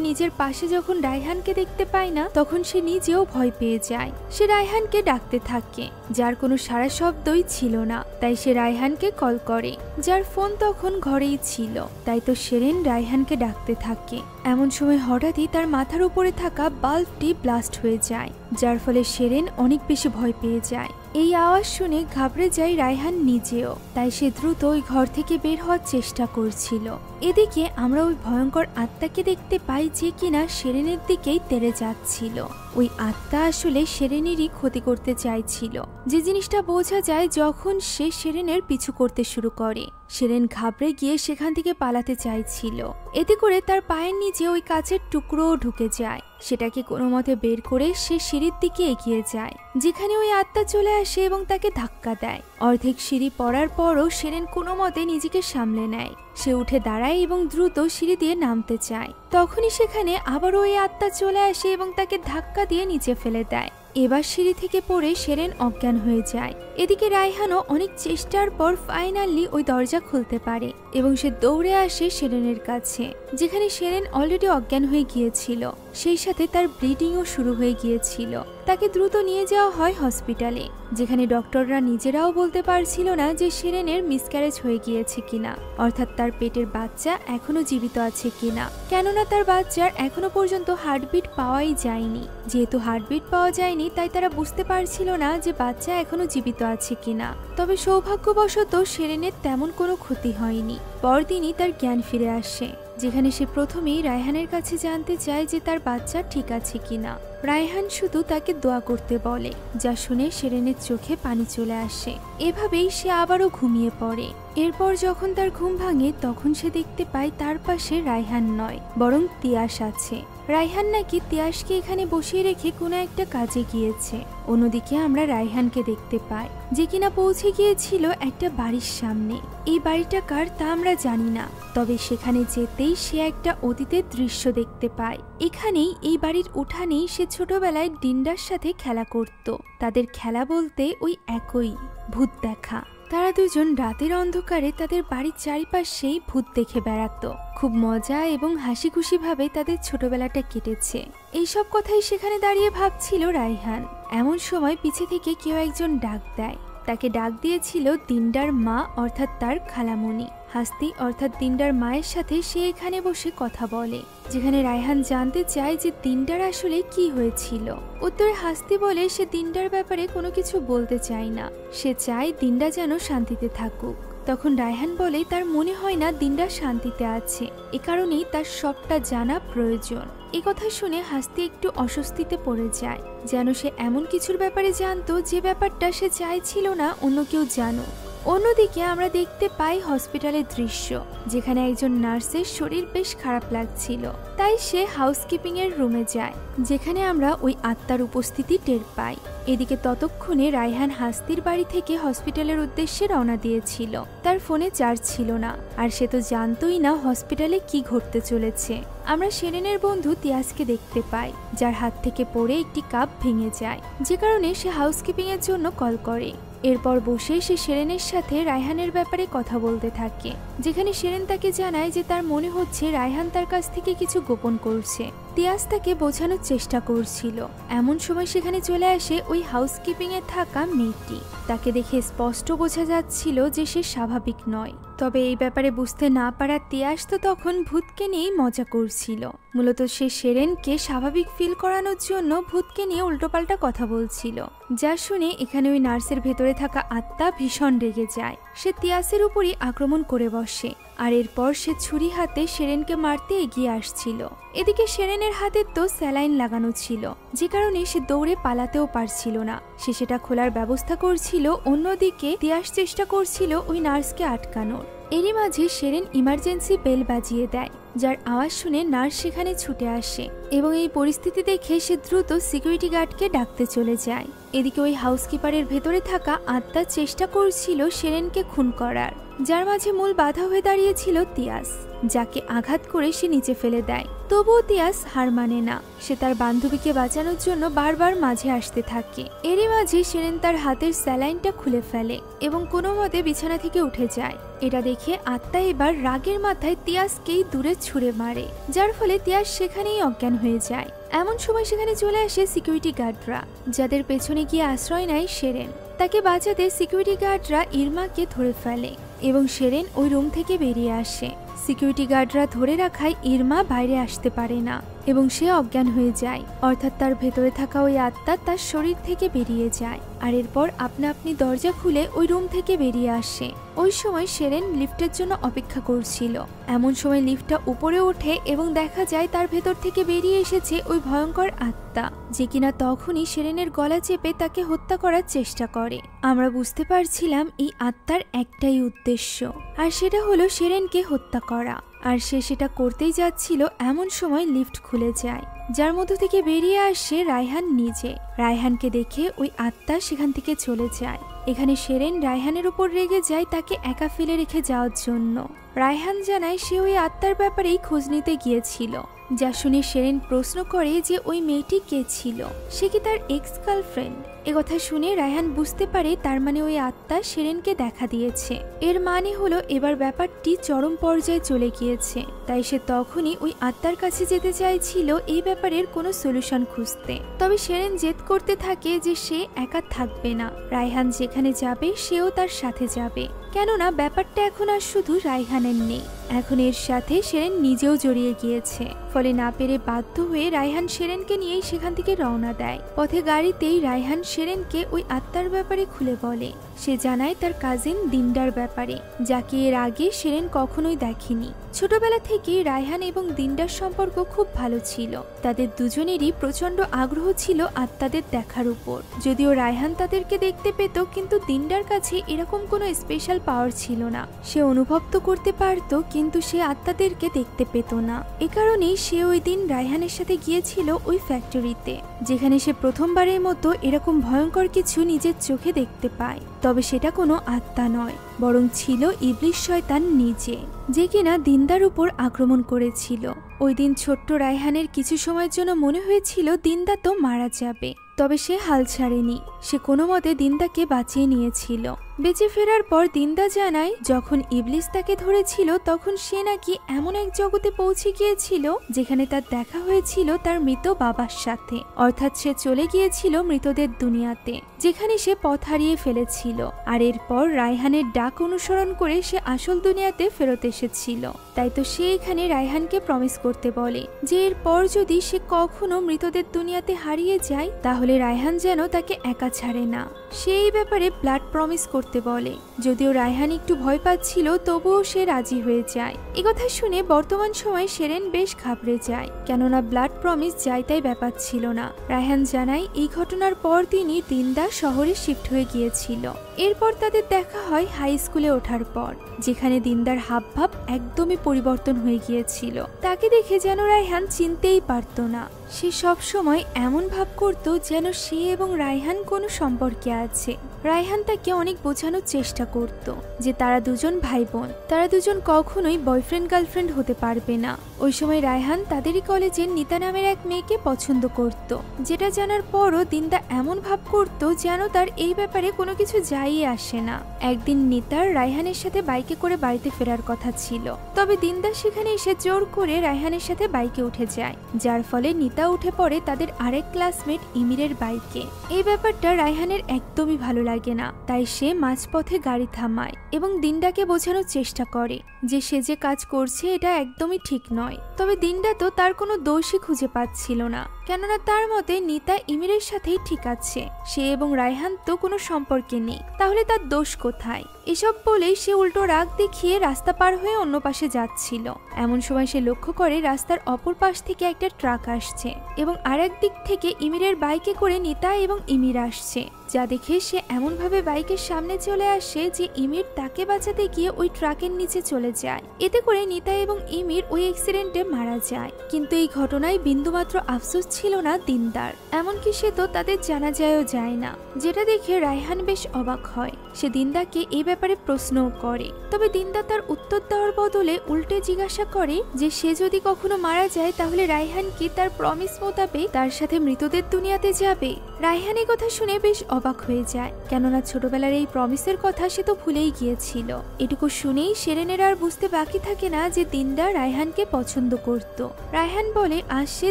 Speaker 1: নিজের পাশে যখন রায়হানকে দেখতে পায় না, তখন সে নিজেও ভয় পেয়ে যায়। সে রায়হানকে ডাকতে থাকে, যার কোনো সারা শব্দই ছিল না। তাই সে রায়হানকে কল করে, যার ফোন তখন ঘরেই ছিল। তাই তো শিরেন রায়হানকে ডাকতে থাকে। এমন সময় হঠাৎই তার মাথার উপরে থাকা বাল্বটি ব্লাস্ট হয়ে যায়, যার ফলে শিরেন অনেক বেশি ভয় পেয়ে যায়। এই আওয়াজ শুনে ঘাবড়ে যায় রায়হান নিজেও। তাই সে দ্রুত ওই ঘর থেকে বের হওয়ার চেষ্টা করছিল। এদিকে আমরা ওই ভয়ঙ্কর আত্মাকে দেখতে পাই, যে কিনা শিরেনের দিকেই তেড়ে যাচ্ছিল। ওই আত্মা আসলে শিরেনেরই ক্ষতি করতে চাইছিল, যে জিনিসটা বোঝা যায় যখন সে শিরেনের পিছু করতে শুরু করে। শিরেন ঘাবড়ে গিয়ে সেখান থেকে পালাতে চাইছিল। এতে করে তার পায়ের নিচে ওই কাচের টুকরোও ঢুকে যায়। সেটাকে কোনো মতে বের করে সে সিঁড়ির দিকে এগিয়ে যায়, যেখানে ওই আত্মা চলে আসে এবং তাকে ধাক্কা দেয়। অর্ধেক সিঁড়ি পড়ার পরও শিরেন কোনো মতে নিজেকে সামলে নেয়। সে উঠে দাঁড়ায় এবং দ্রুত সিঁড়ি দিয়ে নামতে চায়। তখনই সেখানে আবারও ওই আত্মা চলে আসে এবং তাকে ধাক্কা দিয়ে নিচে ফেলে দেয়। এবার সিঁড়ি থেকে পড়ে শিরেন অজ্ঞান হয়ে যায়। এদিকে রায়হানও অনেক চেষ্টার পর ফাইনালি ওই দরজা খুলতে পারে এবং সে দৌড়ে আসে শিরেনের কাছে, যেখানে শিরেন অলরেডি অজ্ঞান হয়ে গিয়েছিল। সেই সাথে তার ব্লিডিংও শুরু হয়ে গিয়েছিল। তাকে দ্রুত নিয়ে যাওয়া হয় হসপিটালে, যেখানে ডক্টররা নিজেরাও বলতে পারছিল না যে শিরেনের মিসক্যারেজ হয়ে গিয়েছে কিনা, অর্থাৎ তার পেটের বাচ্চা এখনো জীবিত আছে কিনা। কেননা তার বাচ্চার এখনো পর্যন্ত হার্টবিট পাওয়াই যায়নি। যেহেতু হার্টবিট পাওয়া যায়নি, তাই তারা বুঝতে পারছিল না যে বাচ্চা এখনো জীবিত আছে কিনা। তবে সৌভাগ্যবশত শিরেনের তেমন কোনো ক্ষতি হয়নি। পরদিনই তার জ্ঞান ফিরে আসে, যেখানে সে প্রথমেই রায়হানের কাছে জানতে চায় যে তার বাচ্চা ঠিক আছে কিনা। রায়হান শুধু তাকে দোয়া করতে বলে, যা শুনে শিরেনের চোখে পানি চলে আসে। এভাবেই সে আবারও ঘুমিয়ে পড়ে। এরপর যখন তার ঘুম ভাঙে, তখন সে দেখতে পায় তার পাশে রায়হান নয়, বরং তিয়াস আছে। রায়হান নাকি তিয়াসকে এখানে বসিয়ে রেখে কোনো একটা কাজে গিয়েছে। অন্যদিকে আমরা রায়হানকে দেখতে পাই, যে কিনা পৌঁছে গিয়েছিল একটা বাড়ির সামনে। এই বাড়িটা কার তা আমরা জানি না, তবে সেখানে যেতেই সে একটা অতীতের দৃশ্য দেখতে পায়। এখানেই এই বাড়ির উঠানেই সে ছোটবেলায় দিনদার সাথে খেলা করত। তাদের খেলা বলতে ওই একই, ভূত দেখা। তারা দুজন রাতের অন্ধকারে তাদের বাড়ির চারিপাশেই ভূত দেখে বেড়াতো। খুব মজা এবং হাসি খুশি ভাবে তাদের ছোটবেলাটা কেটেছে। এইসব কথাই সেখানে দাঁড়িয়ে ভাবছিল রায়হান। এমন সময় পিছে থেকে কেউ একজন ডাক দেয়। তাকে ডাক দিয়েছিল দিনদার মা, অর্থাৎ তার খালামণি হাস্তি, অর্থাৎ দিনদার মায়ের সাথে সে এখানে বসে কথা বলে। যেখানে রায়হান জানতে চায় যে দিনদার আসলে কি হয়েছিল। উত্তরে হাস্তি বলে সে দিনদার ব্যাপারে কোনো কিছু বলতে চায় না, সে চায় দিনদা যেন শান্তিতে থাকুক। তখন রায়হান বলে তার মনে হয় না দিনদার শান্তিতে আছে, এ কারণেই তার সবটা জানা প্রয়োজন। এ কথা শুনে হাস্তি একটু অস্বস্তিতে পড়ে যায়, যেন সে এমন কিছুর ব্যাপারে জানতো যে ব্যাপারটা সে চাইছিল না অন্য কেউ জানুক। অন্যদিকে আমরা দেখতে পাই হসপিটালের দৃশ্য, যেখানে একজন নার্সের শরীর বেশ খারাপ লাগছিল, তাই সে হাউসকিপিং এর রুমে যায়, যেখানে আমরা ওই আত্মার উপস্থিতি টের পাই। এদিকে ততক্ষণে রায়হান হাস্তির বাড়ি থেকে হসপিটালের উদ্দেশ্যে রওনা দিয়েছিল। তার ফোনে চার্জ ছিল না, আর সে তো জানতোই না হসপিটালে কি ঘটতে চলেছে। আমরা শেরেনের বন্ধু তিয়াসকে দেখতে পাই, যার হাত থেকে পড়ে একটি কাপ ভেঙে যায়, যে কারণে সে হাউসকিপিং এর জন্য কল করে। এরপর বসে সে শেরেনের সাথে রায়হানের ব্যাপারে কথা বলতে থাকে, যেখানে শেরেন তাকে জানায় যে তার মনে হচ্ছে রায়হান তার কাছ থেকে কিছু গোপন করছে। তিয়াস তাকে বোঝানোর চেষ্টা করছিল। এমন সময় সেখানে চলে আসে ওই হাউসকিপিং এ থাকা মেয়েটি। তাকে দেখে স্পষ্ট বোঝা যাচ্ছিল যে সে স্বাভাবিক নয়। তবে এই ব্যাপারে বুঝতে না পারা তিয়াস তো তখন ভূতকে নিয়েই মজা করছিল। মূলত সে শেরেনকে স্বাভাবিক ফিল করানোর জন্য ভূতকে নিয়ে উল্টোপাল্টা কথা বলছিল, যা শুনে এখানে ওই নার্সের ভেতরে থাকা আত্মা ভীষণ রেগে যায়। সে তিয়াসের উপরই আক্রমণ করে বসে, আর এরপর সে ছুরি হাতে শেরেনকে মারতে এগিয়ে আসছিল। এদিকে শেরেনের হাতে তো স্যালাইন লাগানো ছিল, যে কারণে সে দৌড়ে পালাতেও পারছিল না। সে সেটা খোলার ব্যবস্থা করছিল, অন্যদিকে তিয়াস চেষ্টা করছিল ওই নার্সকে আটকানোর। এরই মাঝে শেরেন ইমার্জেন্সি বেল বাজিয়ে দেয়, যার আওয়াজ শুনে নার্স সেখানে ছুটে আসে এবং এই পরিস্থিতি দেখে সে দ্রুত সিকিউরিটি গার্ডকে ডাকতে চলে যায়। এদিকে ওই হাউসকিপারের ভেতরে থাকা আত্মা চেষ্টা করছিল শেরেনকে খুন করার, যার মাঝে মূল বাধা হয়ে দাঁড়িয়েছিল তিয়াস, যাকে আঘাত করে সে নিচে ফেলে দেয়। তবুও তিয়াস হার মানে না, সে তার বান্ধবীকে বাঁচানোর জন্য বারবার মাঝে আসতে থাকে। এরই মাঝে শেরেন তার হাতের স্যালাইনটা খুলে ফেলে এবং কোনো মতে বিছানা থেকে উঠে যায়। এটা দেখে আত্মা এবার রাগের মাথায় তিয়াসকেই দূরে ছুঁড়ে মারে, যার ফলে তিয়াস সেখানেই অজ্ঞান হয়ে যায়। এমন সময় সেখানে চলে আসে সিকিউরিটি গার্ডরা, যাদের পেছনে গিয়ে আশ্রয় নেয় শেরেন। তাকে বাঁচাতে সিকিউরিটি গার্ডরা ইরমাকে ধরে ফেলে এবং শেরেন ওই রুম থেকে বেরিয়ে আসে। সিকিউরিটি গার্ডরা ধরে রাখায় ইরমা বাইরে আসতে পারে না এবং সে অজ্ঞান হয়ে যায়, অর্থাৎ তার ভেতরে থাকা ওই আত্মা তার শরীর থেকে বেরিয়ে যায়। আর এরপর আপনা আপনি দরজা খুলে ওই রুম থেকে বেরিয়ে আসে। ওই সময় শেরেন লিফটের জন্য অপেক্ষা করছিল। এমন সময় লিফটটা উপরে ওঠে এবং দেখা যায় তার ভেতর থেকে বেরিয়ে এসেছে ওই ভয়ঙ্কর আত্মা, যে কিনা তখনই শেরেনের গলা চেপে তাকে হত্যা করার চেষ্টা করে। আমরা বুঝতে পারছিলাম এই আত্মার একটাই উদ্দেশ্য, আর সেটা হলো শেরেনকে হত্যা করা। আর সে সেটা করতেই যাচ্ছিল, এমন সময় লিফট খুলে যায়, যার মধ্য থেকে বেরিয়ে আসে রায়হান নিজে। রায়হানকে দেখে ওই আত্মা সেখান থেকে চলে যায়। এখানে শেরেন রায়হানের উপর রেগে যায় তাকে একা ফেলে রেখে যাওয়ার জন্য। রায়হান জানায় সে ওই আত্মার ব্যাপারেই খোঁজ নিতে গিয়েছিল, যা শুনে শেরেন প্রশ্ন করে যে ওই মেয়েটি কে ছিল, সে কি তার এক্স গার্লফ্রেন্ড। একথা শুনে রায়হান বুঝতে পারে তার মানে ওই আত্মা শেরেনকে দেখা দিয়েছে। এর মানে হলো এবার ব্যাপারটি চরম পর্যায়ে চলে গিয়েছে, তাই সে তখনই ওই আত্মার কাছে যেতে চাইছিল এই ব্যাপারের কোনো সলিউশন খুঁজতে। তবে শেরেন জেদ করতে থাকে যে সে একা থাকবে না, রায়হান যেখানে যাবে সেও তার সাথে যাবে, কেননা ব্যাপারটা এখন আর শুধু রায়হানের নেই, এখন এর সাথে শেরেন নিজেও জড়িয়ে গিয়েছে। ফলে না পেরে বাধ্য হয়ে রায়হান শেরেনকে নিয়েই সেখান থেকে রওনা দেয়। পথে গাড়িতেই রায়হান শেরেনকে ওই আত্মার ব্যাপারে খুলে বলে। সে জানায় তার কাজিন দিনদার ব্যাপারে, যাকে এর আগে শেরেন কখনোই দেখেনি। ছোটবেলা থেকেই রায়হান এবং দিনদার সম্পর্ক খুব ভালো ছিল। তাদের দুজনেরই প্রচন্ড আগ্রহ ছিল আত্মাদের দেখার উপর। যদিও রায়হান তাদেরকে দেখতে পেত, কিন্তু দিনদার কাছে এরকম কোনো স্পেশাল পাওয়ার ছিল না। সে অনুভব তো করতে পারত, কিন্তু সে আত্মাদেরকে দেখতে পেত না। এ কারণেই সে ওই দিন রায়হানের সাথে গিয়েছিল ওই ফ্যাক্টরিতে, যেখানে সে প্রথমবারের মতো এরকম ভয়ঙ্কর কিছু নিজের চোখে দেখতে পায়। তবে সেটা কোনো আত্মা নয়, বরং ছিল ইবলিশ শয়তান নিজে, যে কিনা দিনদার উপর আক্রমণ করেছিল। ওই দিন ছোট্ট রায়হানের কিছু সময়ের জন্য মনে হয়েছিল দিনদা তো মারা যাবে, তবে সে হাল ছাড়েনি। সে কোনো মতে দিনদাকে বাঁচিয়ে নিয়েছিল। বেঁচে ফেরার পর দিনদা জানায় যখন ইবলিশ তাকে ধরেছিল তখন সে নাকি এমন এক জগতে পৌঁছে গিয়েছিল যেখানে তার দেখা হয়েছিল তার মৃত বাবার সাথে, অর্থাৎ সে চলে গিয়েছিল মৃতদের দুনিয়াতে, যেখানে সে পথ হারিয়ে ফেলেছিল। আর এরপর রায়হানের ডাক অনুসরণ করে সে আসল দুনিয়াতে ফেরত এসেছিল। তাই তো সে এখানে রায়হানকে প্রমিস করতে বলে যে এরপর যদি সে কখনো মৃতদের দুনিয়াতে হারিয়ে যায় তাহলে রায়হান যেন তাকে একা ছাড়ে না। সেই ব্যাপারে ব্লাড প্রমিস করতে বলে। যদিও রায়হান একটু ভয় পাচ্ছিল তবুও সে রাজি হয়ে যায়। একথা শুনে বর্তমান সময়ে শেরেন বেশ ঘাবড়ে যায়, কেননা ব্লাড প্রমিস যাই তাই ব্যাপার ছিল না। রায়হান জানায় এই ঘটনার পর দিনই দিনদা শহরে শিফট হয়ে গিয়েছিল। এরপর তাদের দেখা হয় হাই স্কুলে ওঠার পর, যেখানে দিনদার হাবভাব একদমই পরিবর্তন হয়ে গিয়েছিল। তাকে দেখে যেন রায়হান চিনতেই পারত না। সে সব সময় এমন ভাব করত যেন সে এবং রায়হান কোনো সম্পর্কে আছে। রায়হান তাকে অনেক বোঝানোর চেষ্টা করত যে তারা দুজন ভাই বোন, তারা দুজন কখনোই বয়ফ্রেন্ড গার্লফ্রেন্ড হতে পারবে না। ওই সময় রায়হান তাদেরই কলেজের নিতা নামের এক মেয়েকে পছন্দ করত, যেটা জানার পরও দিনদা এমন ভাব করত যেন তার এই ব্যাপারে কোনো কিছু যাই আসে না। একদিন নিতার রায়হানের সাথে বাইকে করে বাড়িতে ফেরার কথা ছিল, তবে দিনদা সেখানে এসে জোর করে রায়হানের সাথে বাইকে উঠে যায়, যার ফলে নিতা উঠে পড়ে তাদের আরেক ক্লাসমেট ইমিরের বাইকে। এই ব্যাপারটা রায়হানের একদমই ভালো লাগে না, তাই সে মাঝপথে গাড়ি থামায় এবং দিনদাকে বোঝানোর চেষ্টা করে যে সে যে কাজ করছে এটা একদমই ঠিক নয়। তবে দিনদা তো তার কোনো দোষই খুঁজে পাচ্ছিল না, কেননা তার মতে নিতা ইমিরের সাথেই ঠিক আছে, সে এবং রায়হান তো কোনো সম্পর্কে নেই, তাহলে তার দোষ কোথায়? এসব বলে সে উল্টো রাগ দেখিয়ে রাস্তা পার হয়ে অন্য পাশে যাচ্ছিল। এমন সময় সে লক্ষ্য করে রাস্তার অপর পাশ থেকে একটা ট্রাক আসছে এবং আরেক দিক থেকে ইমিরের বাইকে করে নিতা এবং ইমির আসছে, যা দেখে সে এমনভাবে বাইকের সামনে চলে আসে যে ইমির তাকে বাঁচাতে গিয়ে ওই ট্রাকের নিচে চলে যায়। এতে করে নিতা এবং ইমির ওই অ্যাক্সিডেন্টে মারা যায়। কিন্তু এই ঘটনায় বিন্দুমাত্র আফসোস ছিল না দিনদার, এমনকি সে তো তাদের জানাজায়ও যায় না, যেটা দেখে রায়হান বেশ অবাক হয়। সে দিনদাকে এই ব্যাপারে প্রশ্নও করে, তবে দিনদা তার উত্তর দেওয়ার বদলে উল্টে জিজ্ঞাসা করে যে সে যদি কখনো মারা যায় তাহলে রায়হান কি তার প্রমিস মোতাবেক তার সাথে মৃতদের দুনিয়াতে যাবে? রায়হান এই কথা শুনে বেশ অবাক হয়ে যায়, কেননা ছোটবেলার এই প্রমিসের কথা সে তো ভুলেই গিয়েছিল। এটুকু শুনেই শেরেনের আর বুঝতে বাকি থাকে না যে দিনদা রায়হানকে পছন্দ করত। রায়হান বলে আজ সে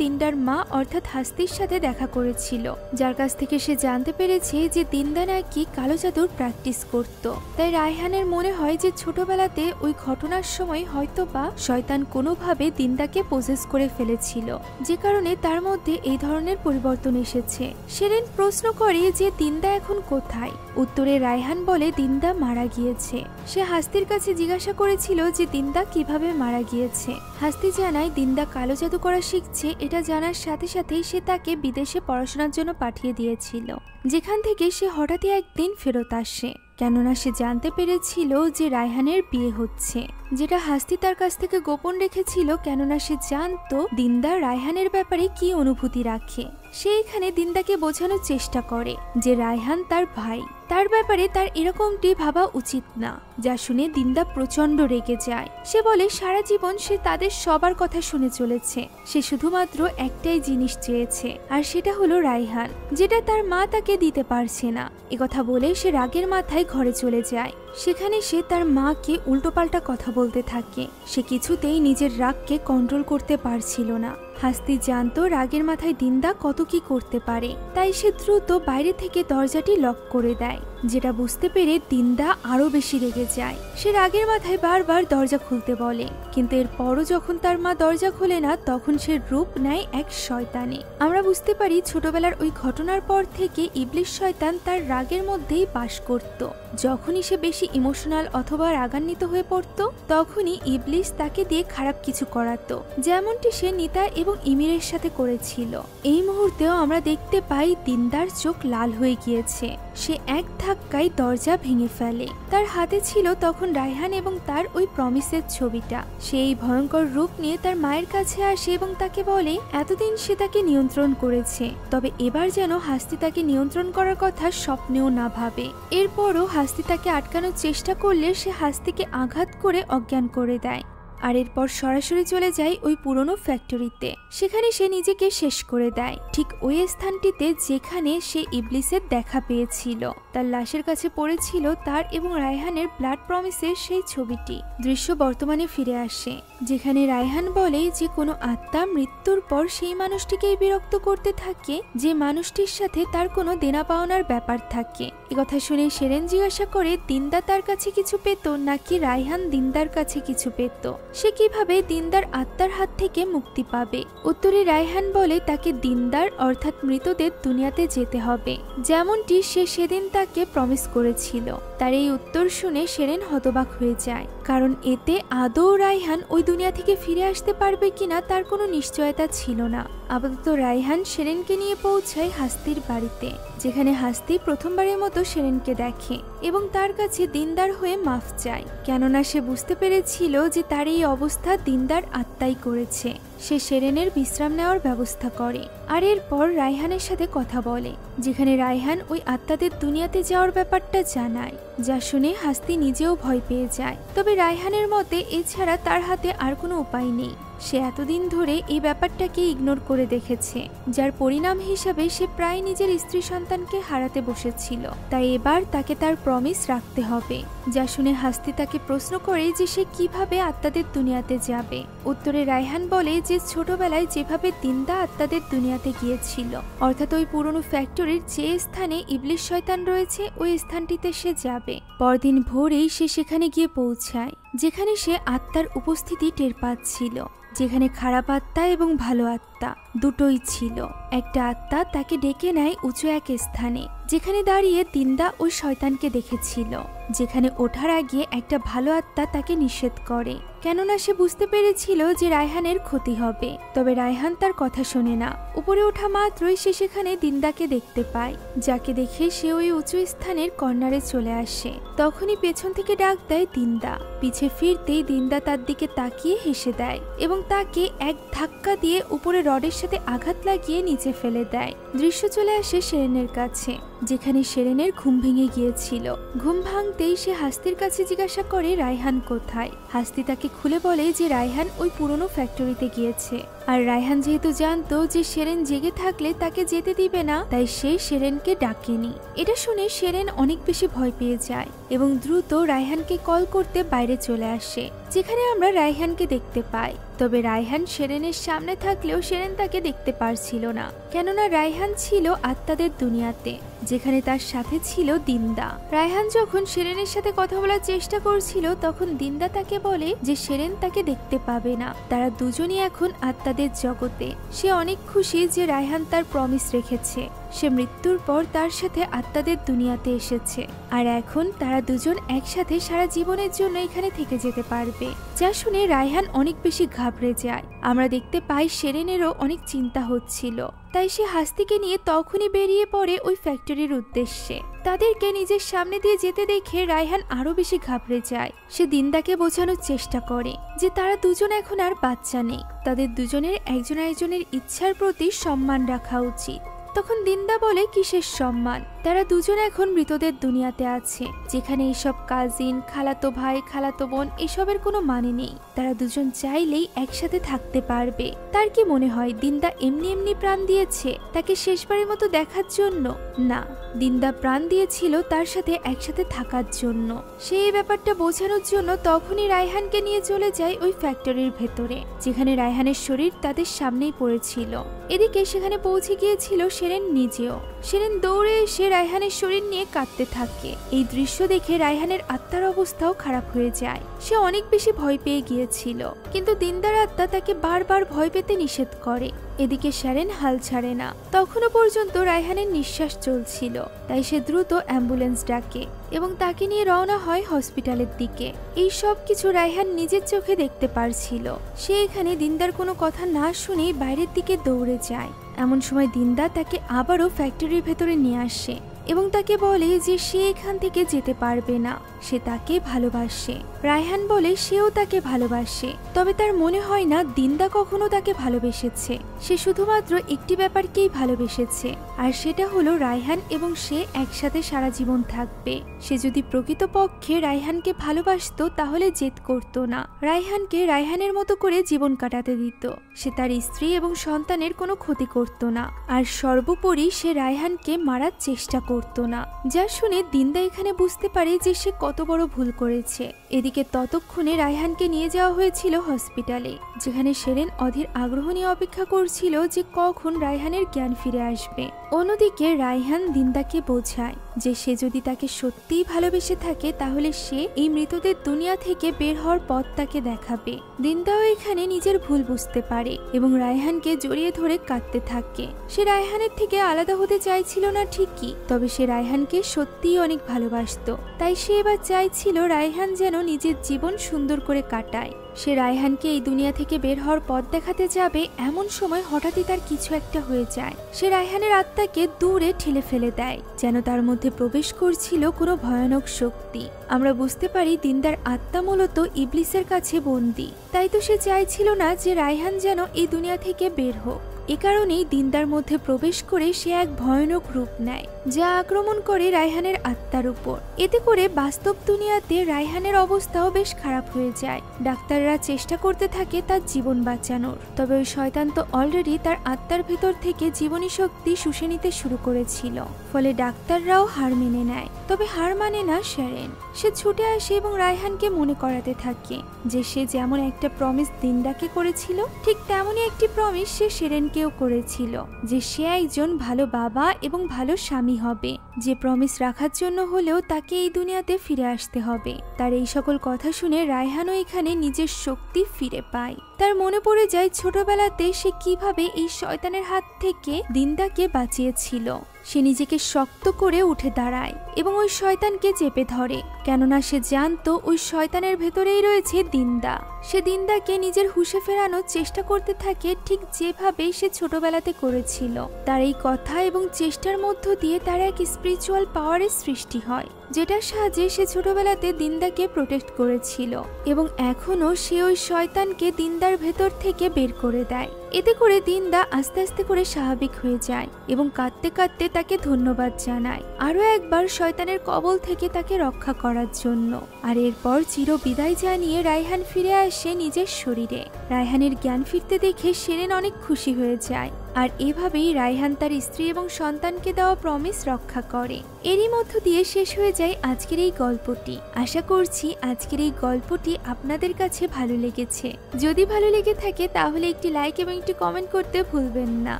Speaker 1: দিনদার মা অর্থাৎ হাস্তির সাথে দেখা করেছিল, যার কাছ থেকে সে জানতে পেরেছে যে দিনদা নাকি কালো জাদুর প্র্যাকটিস করত। তাই রায়হানের মনে হয় যে ছোটবেলাতে ওই ঘটনার সময় হয়তোবা শয়তান কোনোভাবে দিনদাকে পজেস করে ফেলেছিল, যে কারণে তার মধ্যে এই ধরনের পরিবর্তন এসেছে। শেরেন প্রশ্ন করে যে দিনদা এখন কোথায়? উত্তরে রায়হান বলে দিনদা মারা গিয়েছে। সে হাস্তির কাছে জিজ্ঞাসা করেছিল যে দিনদা কিভাবে মারা গিয়েছে। হাস্তি জানায় দিনদা কালো জাদু করা শিখছে, এটা জানার সাথে সাথেই সে তাকে বিদেশে পড়াশোনার জন্য পাঠিয়ে দিয়েছিল, যেখান থেকে সে হঠাৎই একদিন ফেরত আসে, কেননা সে জানতে পেরেছিল যে রায়হানের বিয়ে হচ্ছে, যেটা হাস্তি তার কাছ থেকে গোপন রেখেছিল, কেননা সে জানতো দিনদা রায়হানের ব্যাপারে কি অনুভূতি রাখে। সে এখানে দিনদাকে বোঝানোর চেষ্টা করে যে রায়হান তার ভাই, তার ব্যাপারে তার এরকমটি ভাবা উচিত না, যা শুনে দিনদা প্রচন্ড রেগে যায়। সে বলে সারা জীবন সে তাদের সবার কথা শুনে চলেছে, সে শুধুমাত্র একটাই জিনিস চেয়েছে, আর সেটা হলো রায়হান, যেটা তার মা তাকে দিতে পারছে না। একথা বলে সে রাগের মাথায় ঘরে চলে যায়। সেখানে সে তার মাকে উল্টোপাল্টা কথা বলতে থাকে। সে কিছুতেই নিজের রাগকে কন্ট্রোল করতে পারছিল না। হাস্তি জানতো রাগের মাথায় দিনদা কত কি করতে পারে, তাই সে দ্রুত বাইরে থেকে দরজাটি লক করে দেয়, যেটা বুঝতে পেরে দিনদা আরো বেশি রেগে যায়। সে রাগের মাথায় বারবার দরজা খুলতে বলে, কিন্তু এরপরও যখন তার মা দরজা খোলে না তখন সে রূপ নেয় এক শয়তানে। আমরা বুঝতে পারি ছোটবেলার ওই ঘটনার পর থেকে ইবলিশ শয়তান তার রাগের মধ্যেই বাস করত। যখনই সে বেশি ইমোশনাল অথবা রাগান্বিত হয়ে পড়ত তখনই ইবলিশ তাকে দিয়ে খারাপ কিছু করাতো, যেমনটি সে নিতা এবং ইমিরের সাথে করেছিল। এই মুহূর্তেও আমরা দেখতে পাই দিনদার চোখ লাল হয়ে গিয়েছে। সে এক ধাক্কায় দরজা ভেঙে ফেলে। তার হাতে ছিল তখন রায়হান এবং তার ওই প্রমিসের ছবিটা। সে এই ভয়ঙ্কর রূপ নিয়ে তার মায়ের কাছে আসে এবং তাকে বলে এতদিন সে তাকে নিয়ন্ত্রণ করেছে, তবে এবার যেন হাস্তি তাকে নিয়ন্ত্রণ করার কথা স্বপ্নেও না ভাবে। এরপরও হাস্তি তাকে আটকানোর চেষ্টা করলে সে হাস্তিকে আঘাত করে অজ্ঞান করে দেয়। আর এরপর সরাসরি চলে যায় ওই পুরনো ফ্যাক্টরিতে। সেখানে সে নিজেকে শেষ করে দেয়, ঠিক ওই স্থানটিতে যেখানে সে ইবলিসের দেখা পেয়েছিল। তার লাশের কাছে পড়েছিল তার এবং রায়হানের ব্লাড প্রমিসের সেই ছবিটি। দৃশ্য বর্তমানে ফিরে আসে, যেখানে রায়হান বলে যে কোনো আত্মা মৃত্যুর পর সেই মানুষটিকেই বিরক্ত করতে থাকে যে মানুষটির সাথে তার কোনো দেনা পাওনার ব্যাপার থাকে। কথা শুনে সেরেন জিজ্ঞাসা করে দিনদা তার কাছে কিছু পেত নাকি রায়হান দিনদার কাছে কিছু পেত, সে কিভাবে দিনদার আত্মার হাত থেকে মুক্তি পাবে। উত্তরে রায়হান বলে তাকে দিনদার অর্থাৎ মৃতদের দুনিয়াতে যেতে হবে, যেমনটি সে সেদিন তাকে প্রমিস করেছিল। তার এই উত্তর শুনে সেরেন হতবাক হয়ে যায়, কারণ এতে আদৌ রায়হান ওই দুনিয়া থেকে ফিরে আসতে পারবে কিনা তার কোনো নিশ্চয়তা ছিল না। আপাতত রায়হান সেরেনকে নিয়ে পৌঁছায় হাস্তির বাড়িতে, যেখানে হাস্তি প্রথমবারের মতো সেরেনকে দেখে এবং তার কাছে দিনদার হয়ে মাফ চায়, কেননা সে বুঝতে পেরেছিল যে তার এই অবস্থা দিনদার আত্মাই করেছে। সে সেরেনের বিশ্রাম নেওয়ার ব্যবস্থা করে আর এরপর রায়হানের সাথে কথা বলে, যেখানে রায়হান ওই আত্মাদের দুনিয়াতে যাওয়ার ব্যাপারটা জানায়, যা শুনে হাস্তি নিজেও ভয় পেয়ে যায়। তবে রায়হানের মতে এছাড়া তার হাতে আর কোনো উপায় নেই। সে এতদিন ধরে এই ব্যাপারটাকে ইগনোর করে দেখেছে, যার পরিণাম হিসাবে সে প্রায় নিজের স্ত্রী সন্তানকে হারাতে বসেছিল। তাই এবার তাকে তার প্রমিস রাখতে হবে। যা শুনে হাস্তি তাকে প্রশ্ন করে যে সে কিভাবে আত্মাদের দুনিয়াতে যাবে। উত্তরে রায়হান বলে যে ছোটবেলায় যেভাবে দিনদা আত্মাদের দুনিয়াতে গিয়েছিল, অর্থাৎ ওই পুরনো ফ্যাক্টরির যে স্থানে ইবলিশ শয়তান রয়েছে ওই স্থানটিতে সে যাবে। পরদিন ভোরেই সে সেখানে গিয়ে পৌঁছায়, যেখানে সে আত্মার উপস্থিতি টের পাচ্ছিল, যেখানে খারাপ আত্মা এবং ভালো আত্মা দুটোই ছিল। একটা আত্মা তাকে ডেকে নেয় উঁচু এক স্থানে, যেখানে দাঁড়িয়ে দিনদা ওই শয়তানকে দেখেছিল, যেখানে ওঠার আগে একটা ভালো আত্মা তাকে নিষেধ করে, কেননা সে বুঝতে পেরেছিল যে রায়হানের ক্ষতি হবে। তবে রায়হান তার কথা শোনে না। উপরে ওঠা মাত্রই সে সেখানে দিনদাকে দেখতে পায়, যাকে দেখে সে ওই উঁচু স্থানের কর্নারে চলে আসে। তখনই পেছন থেকে ডাক দেয় দিনদা। পিছে ফিরতেই দিনদা তার দিকে তাকিয়ে হেসে দেয় এবং তাকে এক ধাক্কা দিয়ে উপরে রডের সাথে আঘাত লাগিয়ে নিচে ফেলে দেয়। দৃশ্য চলে আসে সেরেনের কাছে, যেখানে সেরেনের ঘুম ভেঙে গিয়েছিল। ঘুম ভাঙতেই সে হাস্তির কাছে জিজ্ঞাসা করে রায়হান কোথায়। হাস্তি তাকে খুলে বলে যে রায়হান ওই পুরনো ফ্যাক্টরিতে গিয়েছে, আর রায়হান যেহেতু জানতো যে সেরেন জেগে থাকলে তাকে যেতে দিবে না, তাই সে সেরেনকে ডাকেনি। এটা শুনে সেরেন অনেক বেশি ভয় পেয়ে যায় এবং দ্রুত রায়হানকে কল করতে বাইরে চলে আসে, যেখানে আমরা রায়হানকে দেখতে পাই। তবে রায়হান সেরেনের সামনে থাকলেও সেরেন তাকে দেখতে পারছিল না, কেননা রায়হান ছিল আত্মাদের দুনিয়াতে, যেখানে তার সাথে ছিল দিনদা। রায়হান যখন সেরেনের সাথে কথা বলার চেষ্টা করছিল, তখন দিনদা তাকে বলে যে সেরেন তাকে দেখতে পাবে না, তারা দুজনই এখন আত্মাদের জগতে। সে অনেক খুশি যে রায়হান তার প্রমিস রেখেছে। সে মৃত্যুর পর তার সাথে আত্মাদের দুনিয়াতে এসেছে, আর এখন তারা দুজন একসাথে সারা জীবনের জন্য এখানে থেকে যেতে পারবে। যা শুনে রায়হান অনেক বেশি ঘাবড়ে যায়। আমরা দেখতে পাই সেরেনেরও অনেক চিন্তা হচ্ছিল, তাই সে হাস্তিকে নিয়ে তখনই বেরিয়ে পড়ে ওই ফ্যাক্টরির উদ্দেশ্যে। তাদেরকে নিজের সামনে দিয়ে যেতে দেখে রায়হান আরো বেশি ঘাবড়ে যায়। সে দিনদাকে বোঝানোর চেষ্টা করে যে তারা দুজন এখন আর বাচ্চা নেই, তাদের দুজনের একজন একজনের ইচ্ছার প্রতি সম্মান রাখা উচিত। তখন দিনদা বলে কিসের সম্মান, তারা দুজন এখন মৃতদের দুনিয়াতে আছে, যেখানে এইসব কাজিন, খালাতো ভাই, খালাতো বোন এসবের কোনো মানে নেই। তারা দুজন চাইলেই একসাথে থাকতে পারবে। তার কি মনে হয় দিনদা এমনি এমনি প্রাণ দিয়েছে তাকে শেষবারের মতো দেখার জন্য? না, দিনদা প্রাণ দিয়েছিল তার সাথে একসাথে থাকার জন্য। সেই ব্যাপারটা বোঝানোর জন্য তখনই রায়হানকে নিয়ে চলে যায় ওই ফ্যাক্টরির ভেতরে, যেখানে রায়হানের শরীর তাদের সামনেই পড়েছিল। এদিকে সেখানে পৌঁছে গিয়েছিল সেরেন নিজেও। সেরেন দৌড়ে এসে রায়হানের শরীর নিয়ে কাঁদতে থাকে। এই দৃশ্য দেখে রায়হানের আত্মার অবস্থাও খারাপ হয়ে যায়। সে অনেক বেশি ভয় পেয়ে গিয়েছিল, কিন্তু দিনদার আত্মা তাকে বারবার ভয় পেতে নিষেধ করে। এদিকে সেরেন হাল ছাড়ে না। তখনও পর্যন্ত রায়হানের নিঃশ্বাস চলছিল, তাই সে দ্রুত অ্যাম্বুলেন্স ডাকে এবং তাকে নিয়ে রওনা হয় হসপিটালের দিকে। এই সব কিছু রায়হান নিজের চোখে দেখতে পারছিল। সে এখানে দিনদার কোনো কথা না শুনেই বাইরের দিকে দৌড়ে যায়। এমন সময় দিনদা তাকে আবারও ফ্যাক্টরির ভেতরে নিয়ে আসে এবং তাকে বলে যে সে এখান থেকে যেতে পারবে না, সে তাকে ভালোবাসে। রায়হান বলে সেও তাকে ভালোবাসে, তবে তার মনে হয় না দিনদা কখনো তাকে ভালোবেসেছে। সে শুধুমাত্র একটি ব্যাপারকেই ভালোবেসেছে, আর সেটা হলো রায়হান এবং সে একসাথে সারা জীবন থাকবে। সে যদি প্রকৃতপক্ষে রায়হানকে ভালোবাসতো তাহলে জেদ করতো না, রায়হানকে রায়হানের মতো করে জীবন কাটাতে দিত। সে তার স্ত্রী এবং সন্তানের কোনো ক্ষতি করতো না, আর সর্বোপরি সে রায়হানকে মারার চেষ্টা করতো না। যা শুনে দিনদা এখানে বুঝতে পারে যে সে কত বড় ভুল করেছে এদিকে ততক্ষণে রায়হানকে নিয়ে যাওয়া হয়েছিল হসপিটালে, যেখানে সেরেন অধীর আগ্রহ নিয়ে অপেক্ষা করছিল যে কখন রায়হানের জ্ঞান ফিরে আসবে। অন্যদিকে রায়হান দিনদাকে বোঝায় যে সে যদি তাকে সত্যিই ভালোবেসে থাকে তাহলে সে এই মৃতদের দুনিয়া থেকে বের হওয়ার পথ তাকে দেখাবে। দিনদাও এখানে নিজের ভুল বুঝতে পারে এবং রায়হানকে জড়িয়ে ধরে কাঁদতে থাকে। সে রায়হানের থেকে আলাদা হতে চাইছিল না ঠিকই, তবে সে রায়হানকে সত্যিই অনেক ভালোবাসতো। তাই সে এবার চাইছিল রায়হান যেন নিজের জীবন সুন্দর করে কাটায়। সে রায়হানকে এই দুনিয়া থেকে বের হওয়ার পথ দেখাতে যাবে, এমন সময় হঠাৎই তার কিছু একটা হয়ে যায়। সে রায়হানের আত্মাকে দূরে ঠেলে ফেলে দেয়, যেন তার মধ্যে প্রবেশ করছিল কোনো ভয়ানক শক্তি। আমরা বুঝতে পারি দিনদার আত্মা মূলত ইবলিসের কাছে বন্দী, তাই তো সে চাইছিল না যে রায়হান যেন এই দুনিয়া থেকে বের হোক। এ কারণেই দিনদার মধ্যে প্রবেশ করে সে এক ভয়ানক রূপ নেয়, যা আক্রমণ করে রায়হানের আত্মার উপর। এতে করে বাস্তব দুনিয়াতে রায়হানের অবস্থাও বেশ খারাপ হয়ে যায়। ডাক্তাররা চেষ্টা করতে থাকে তার জীবন বাঁচানোর, তবে ওই শয়তান তো অলরেডি তার আত্মার ভেতর থেকে জীবনী শক্তি শুষে নিতে শুরু করেছিল। ফলে ডাক্তাররাও হার মেনে নেয়, তবে হার মানে না সেরেন। সে ছুটে আসে এবং রায়হানকে মনে করাতে থাকে যে সে যেমন একটা প্রমিস দিনদাকে করেছিল, ঠিক তেমনই একটি প্রমিস সে সেরেনকেও করেছিল, যে সে একজন ভালো বাবা এবং ভালো স্বামী হবে। যে প্রমিস রাখার জন্য হলেও তাকে এই দুনিয়াতে ফিরে আসতে হবে। তার এই সকল কথা শুনে রায়হানও এখানে নিজের শক্তি ফিরে পায়। তার মনে পড়ে যায় ছোটবেলাতে সে কিভাবে এই শয়তানের হাত থেকে দিনদাকে বাঁচিয়েছিল। সে নিজেকে শক্ত করে উঠে দাঁড়ায় এবং ওই শয়তানকে চেপে ধরে, কেননা সে জানতো ওই শয়তানের ভেতরেই রয়েছে দিনদা। সে দিনদাকে নিজের হুঁশে ফেরানোর চেষ্টা করতে থাকে, ঠিক যেভাবে সে ছোটবেলাতে করেছিল। তার এই কথা এবং চেষ্টার মধ্য দিয়ে তার এক স্পিরিচুয়াল পাওয়ারের সৃষ্টি হয়, যেটার সাহায্যে সে ছোটবেলাতে দিনদাকে প্রোটেক্ট করেছিল এবং এখনো সে ওই শয়তানকে দিনদার ভেতর থেকে বের করে দেয়। এতে করে দিনদা আস্তে আস্তে করে স্বাভাবিক হয়ে যায় এবং কাঁদতে কাঁদতে তাকে ধন্যবাদ জানায় আরো একবার শয়তানের কবল থেকে তাকে রক্ষা করার জন্য। আর এরপর চির বিদায় জানিয়ে রায়হান ফিরে আসে নিজের শরীরে। রায়হানের জ্ঞান ফিরতে দেখে সেরেন অনেক খুশি হয়ে যায়, আর এভাবেই রায়হান তার স্ত্রী এবং সন্তানকে দেওয়া প্রমিস রক্ষা করে। এরই মধ্য দিয়ে শেষ হয়ে যায় আজকের এই গল্পটি। আশা করছি আজকের এই গল্পটি আপনাদের কাছে ভালো লেগেছে। যদি ভালো লেগে থাকে তাহলে একটি লাইক এবং একটি কমেন্ট করতে ভুলবেন না।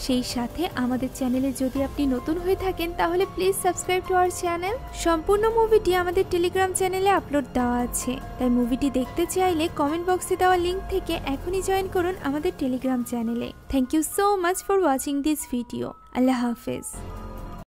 Speaker 1: সেই সাথে আমাদের চ্যানেলে যদি আপনি নতুন হয়ে থাকেন তাহলে please subscribe to our channel. সম্পূর্ণ মুভিটি আমাদের টেলিগ্রাম চ্যানেলে আপলোড দেওয়া আছে, তাই মুভিটি দেখতে চাইলে কমেন্ট বক্সে দেওয়া লিংক থেকে এখনই জয়েন করুন আমাদের টেলিগ্রাম চ্যানেলে। Thank you so much for watching this video. Allah Hafiz.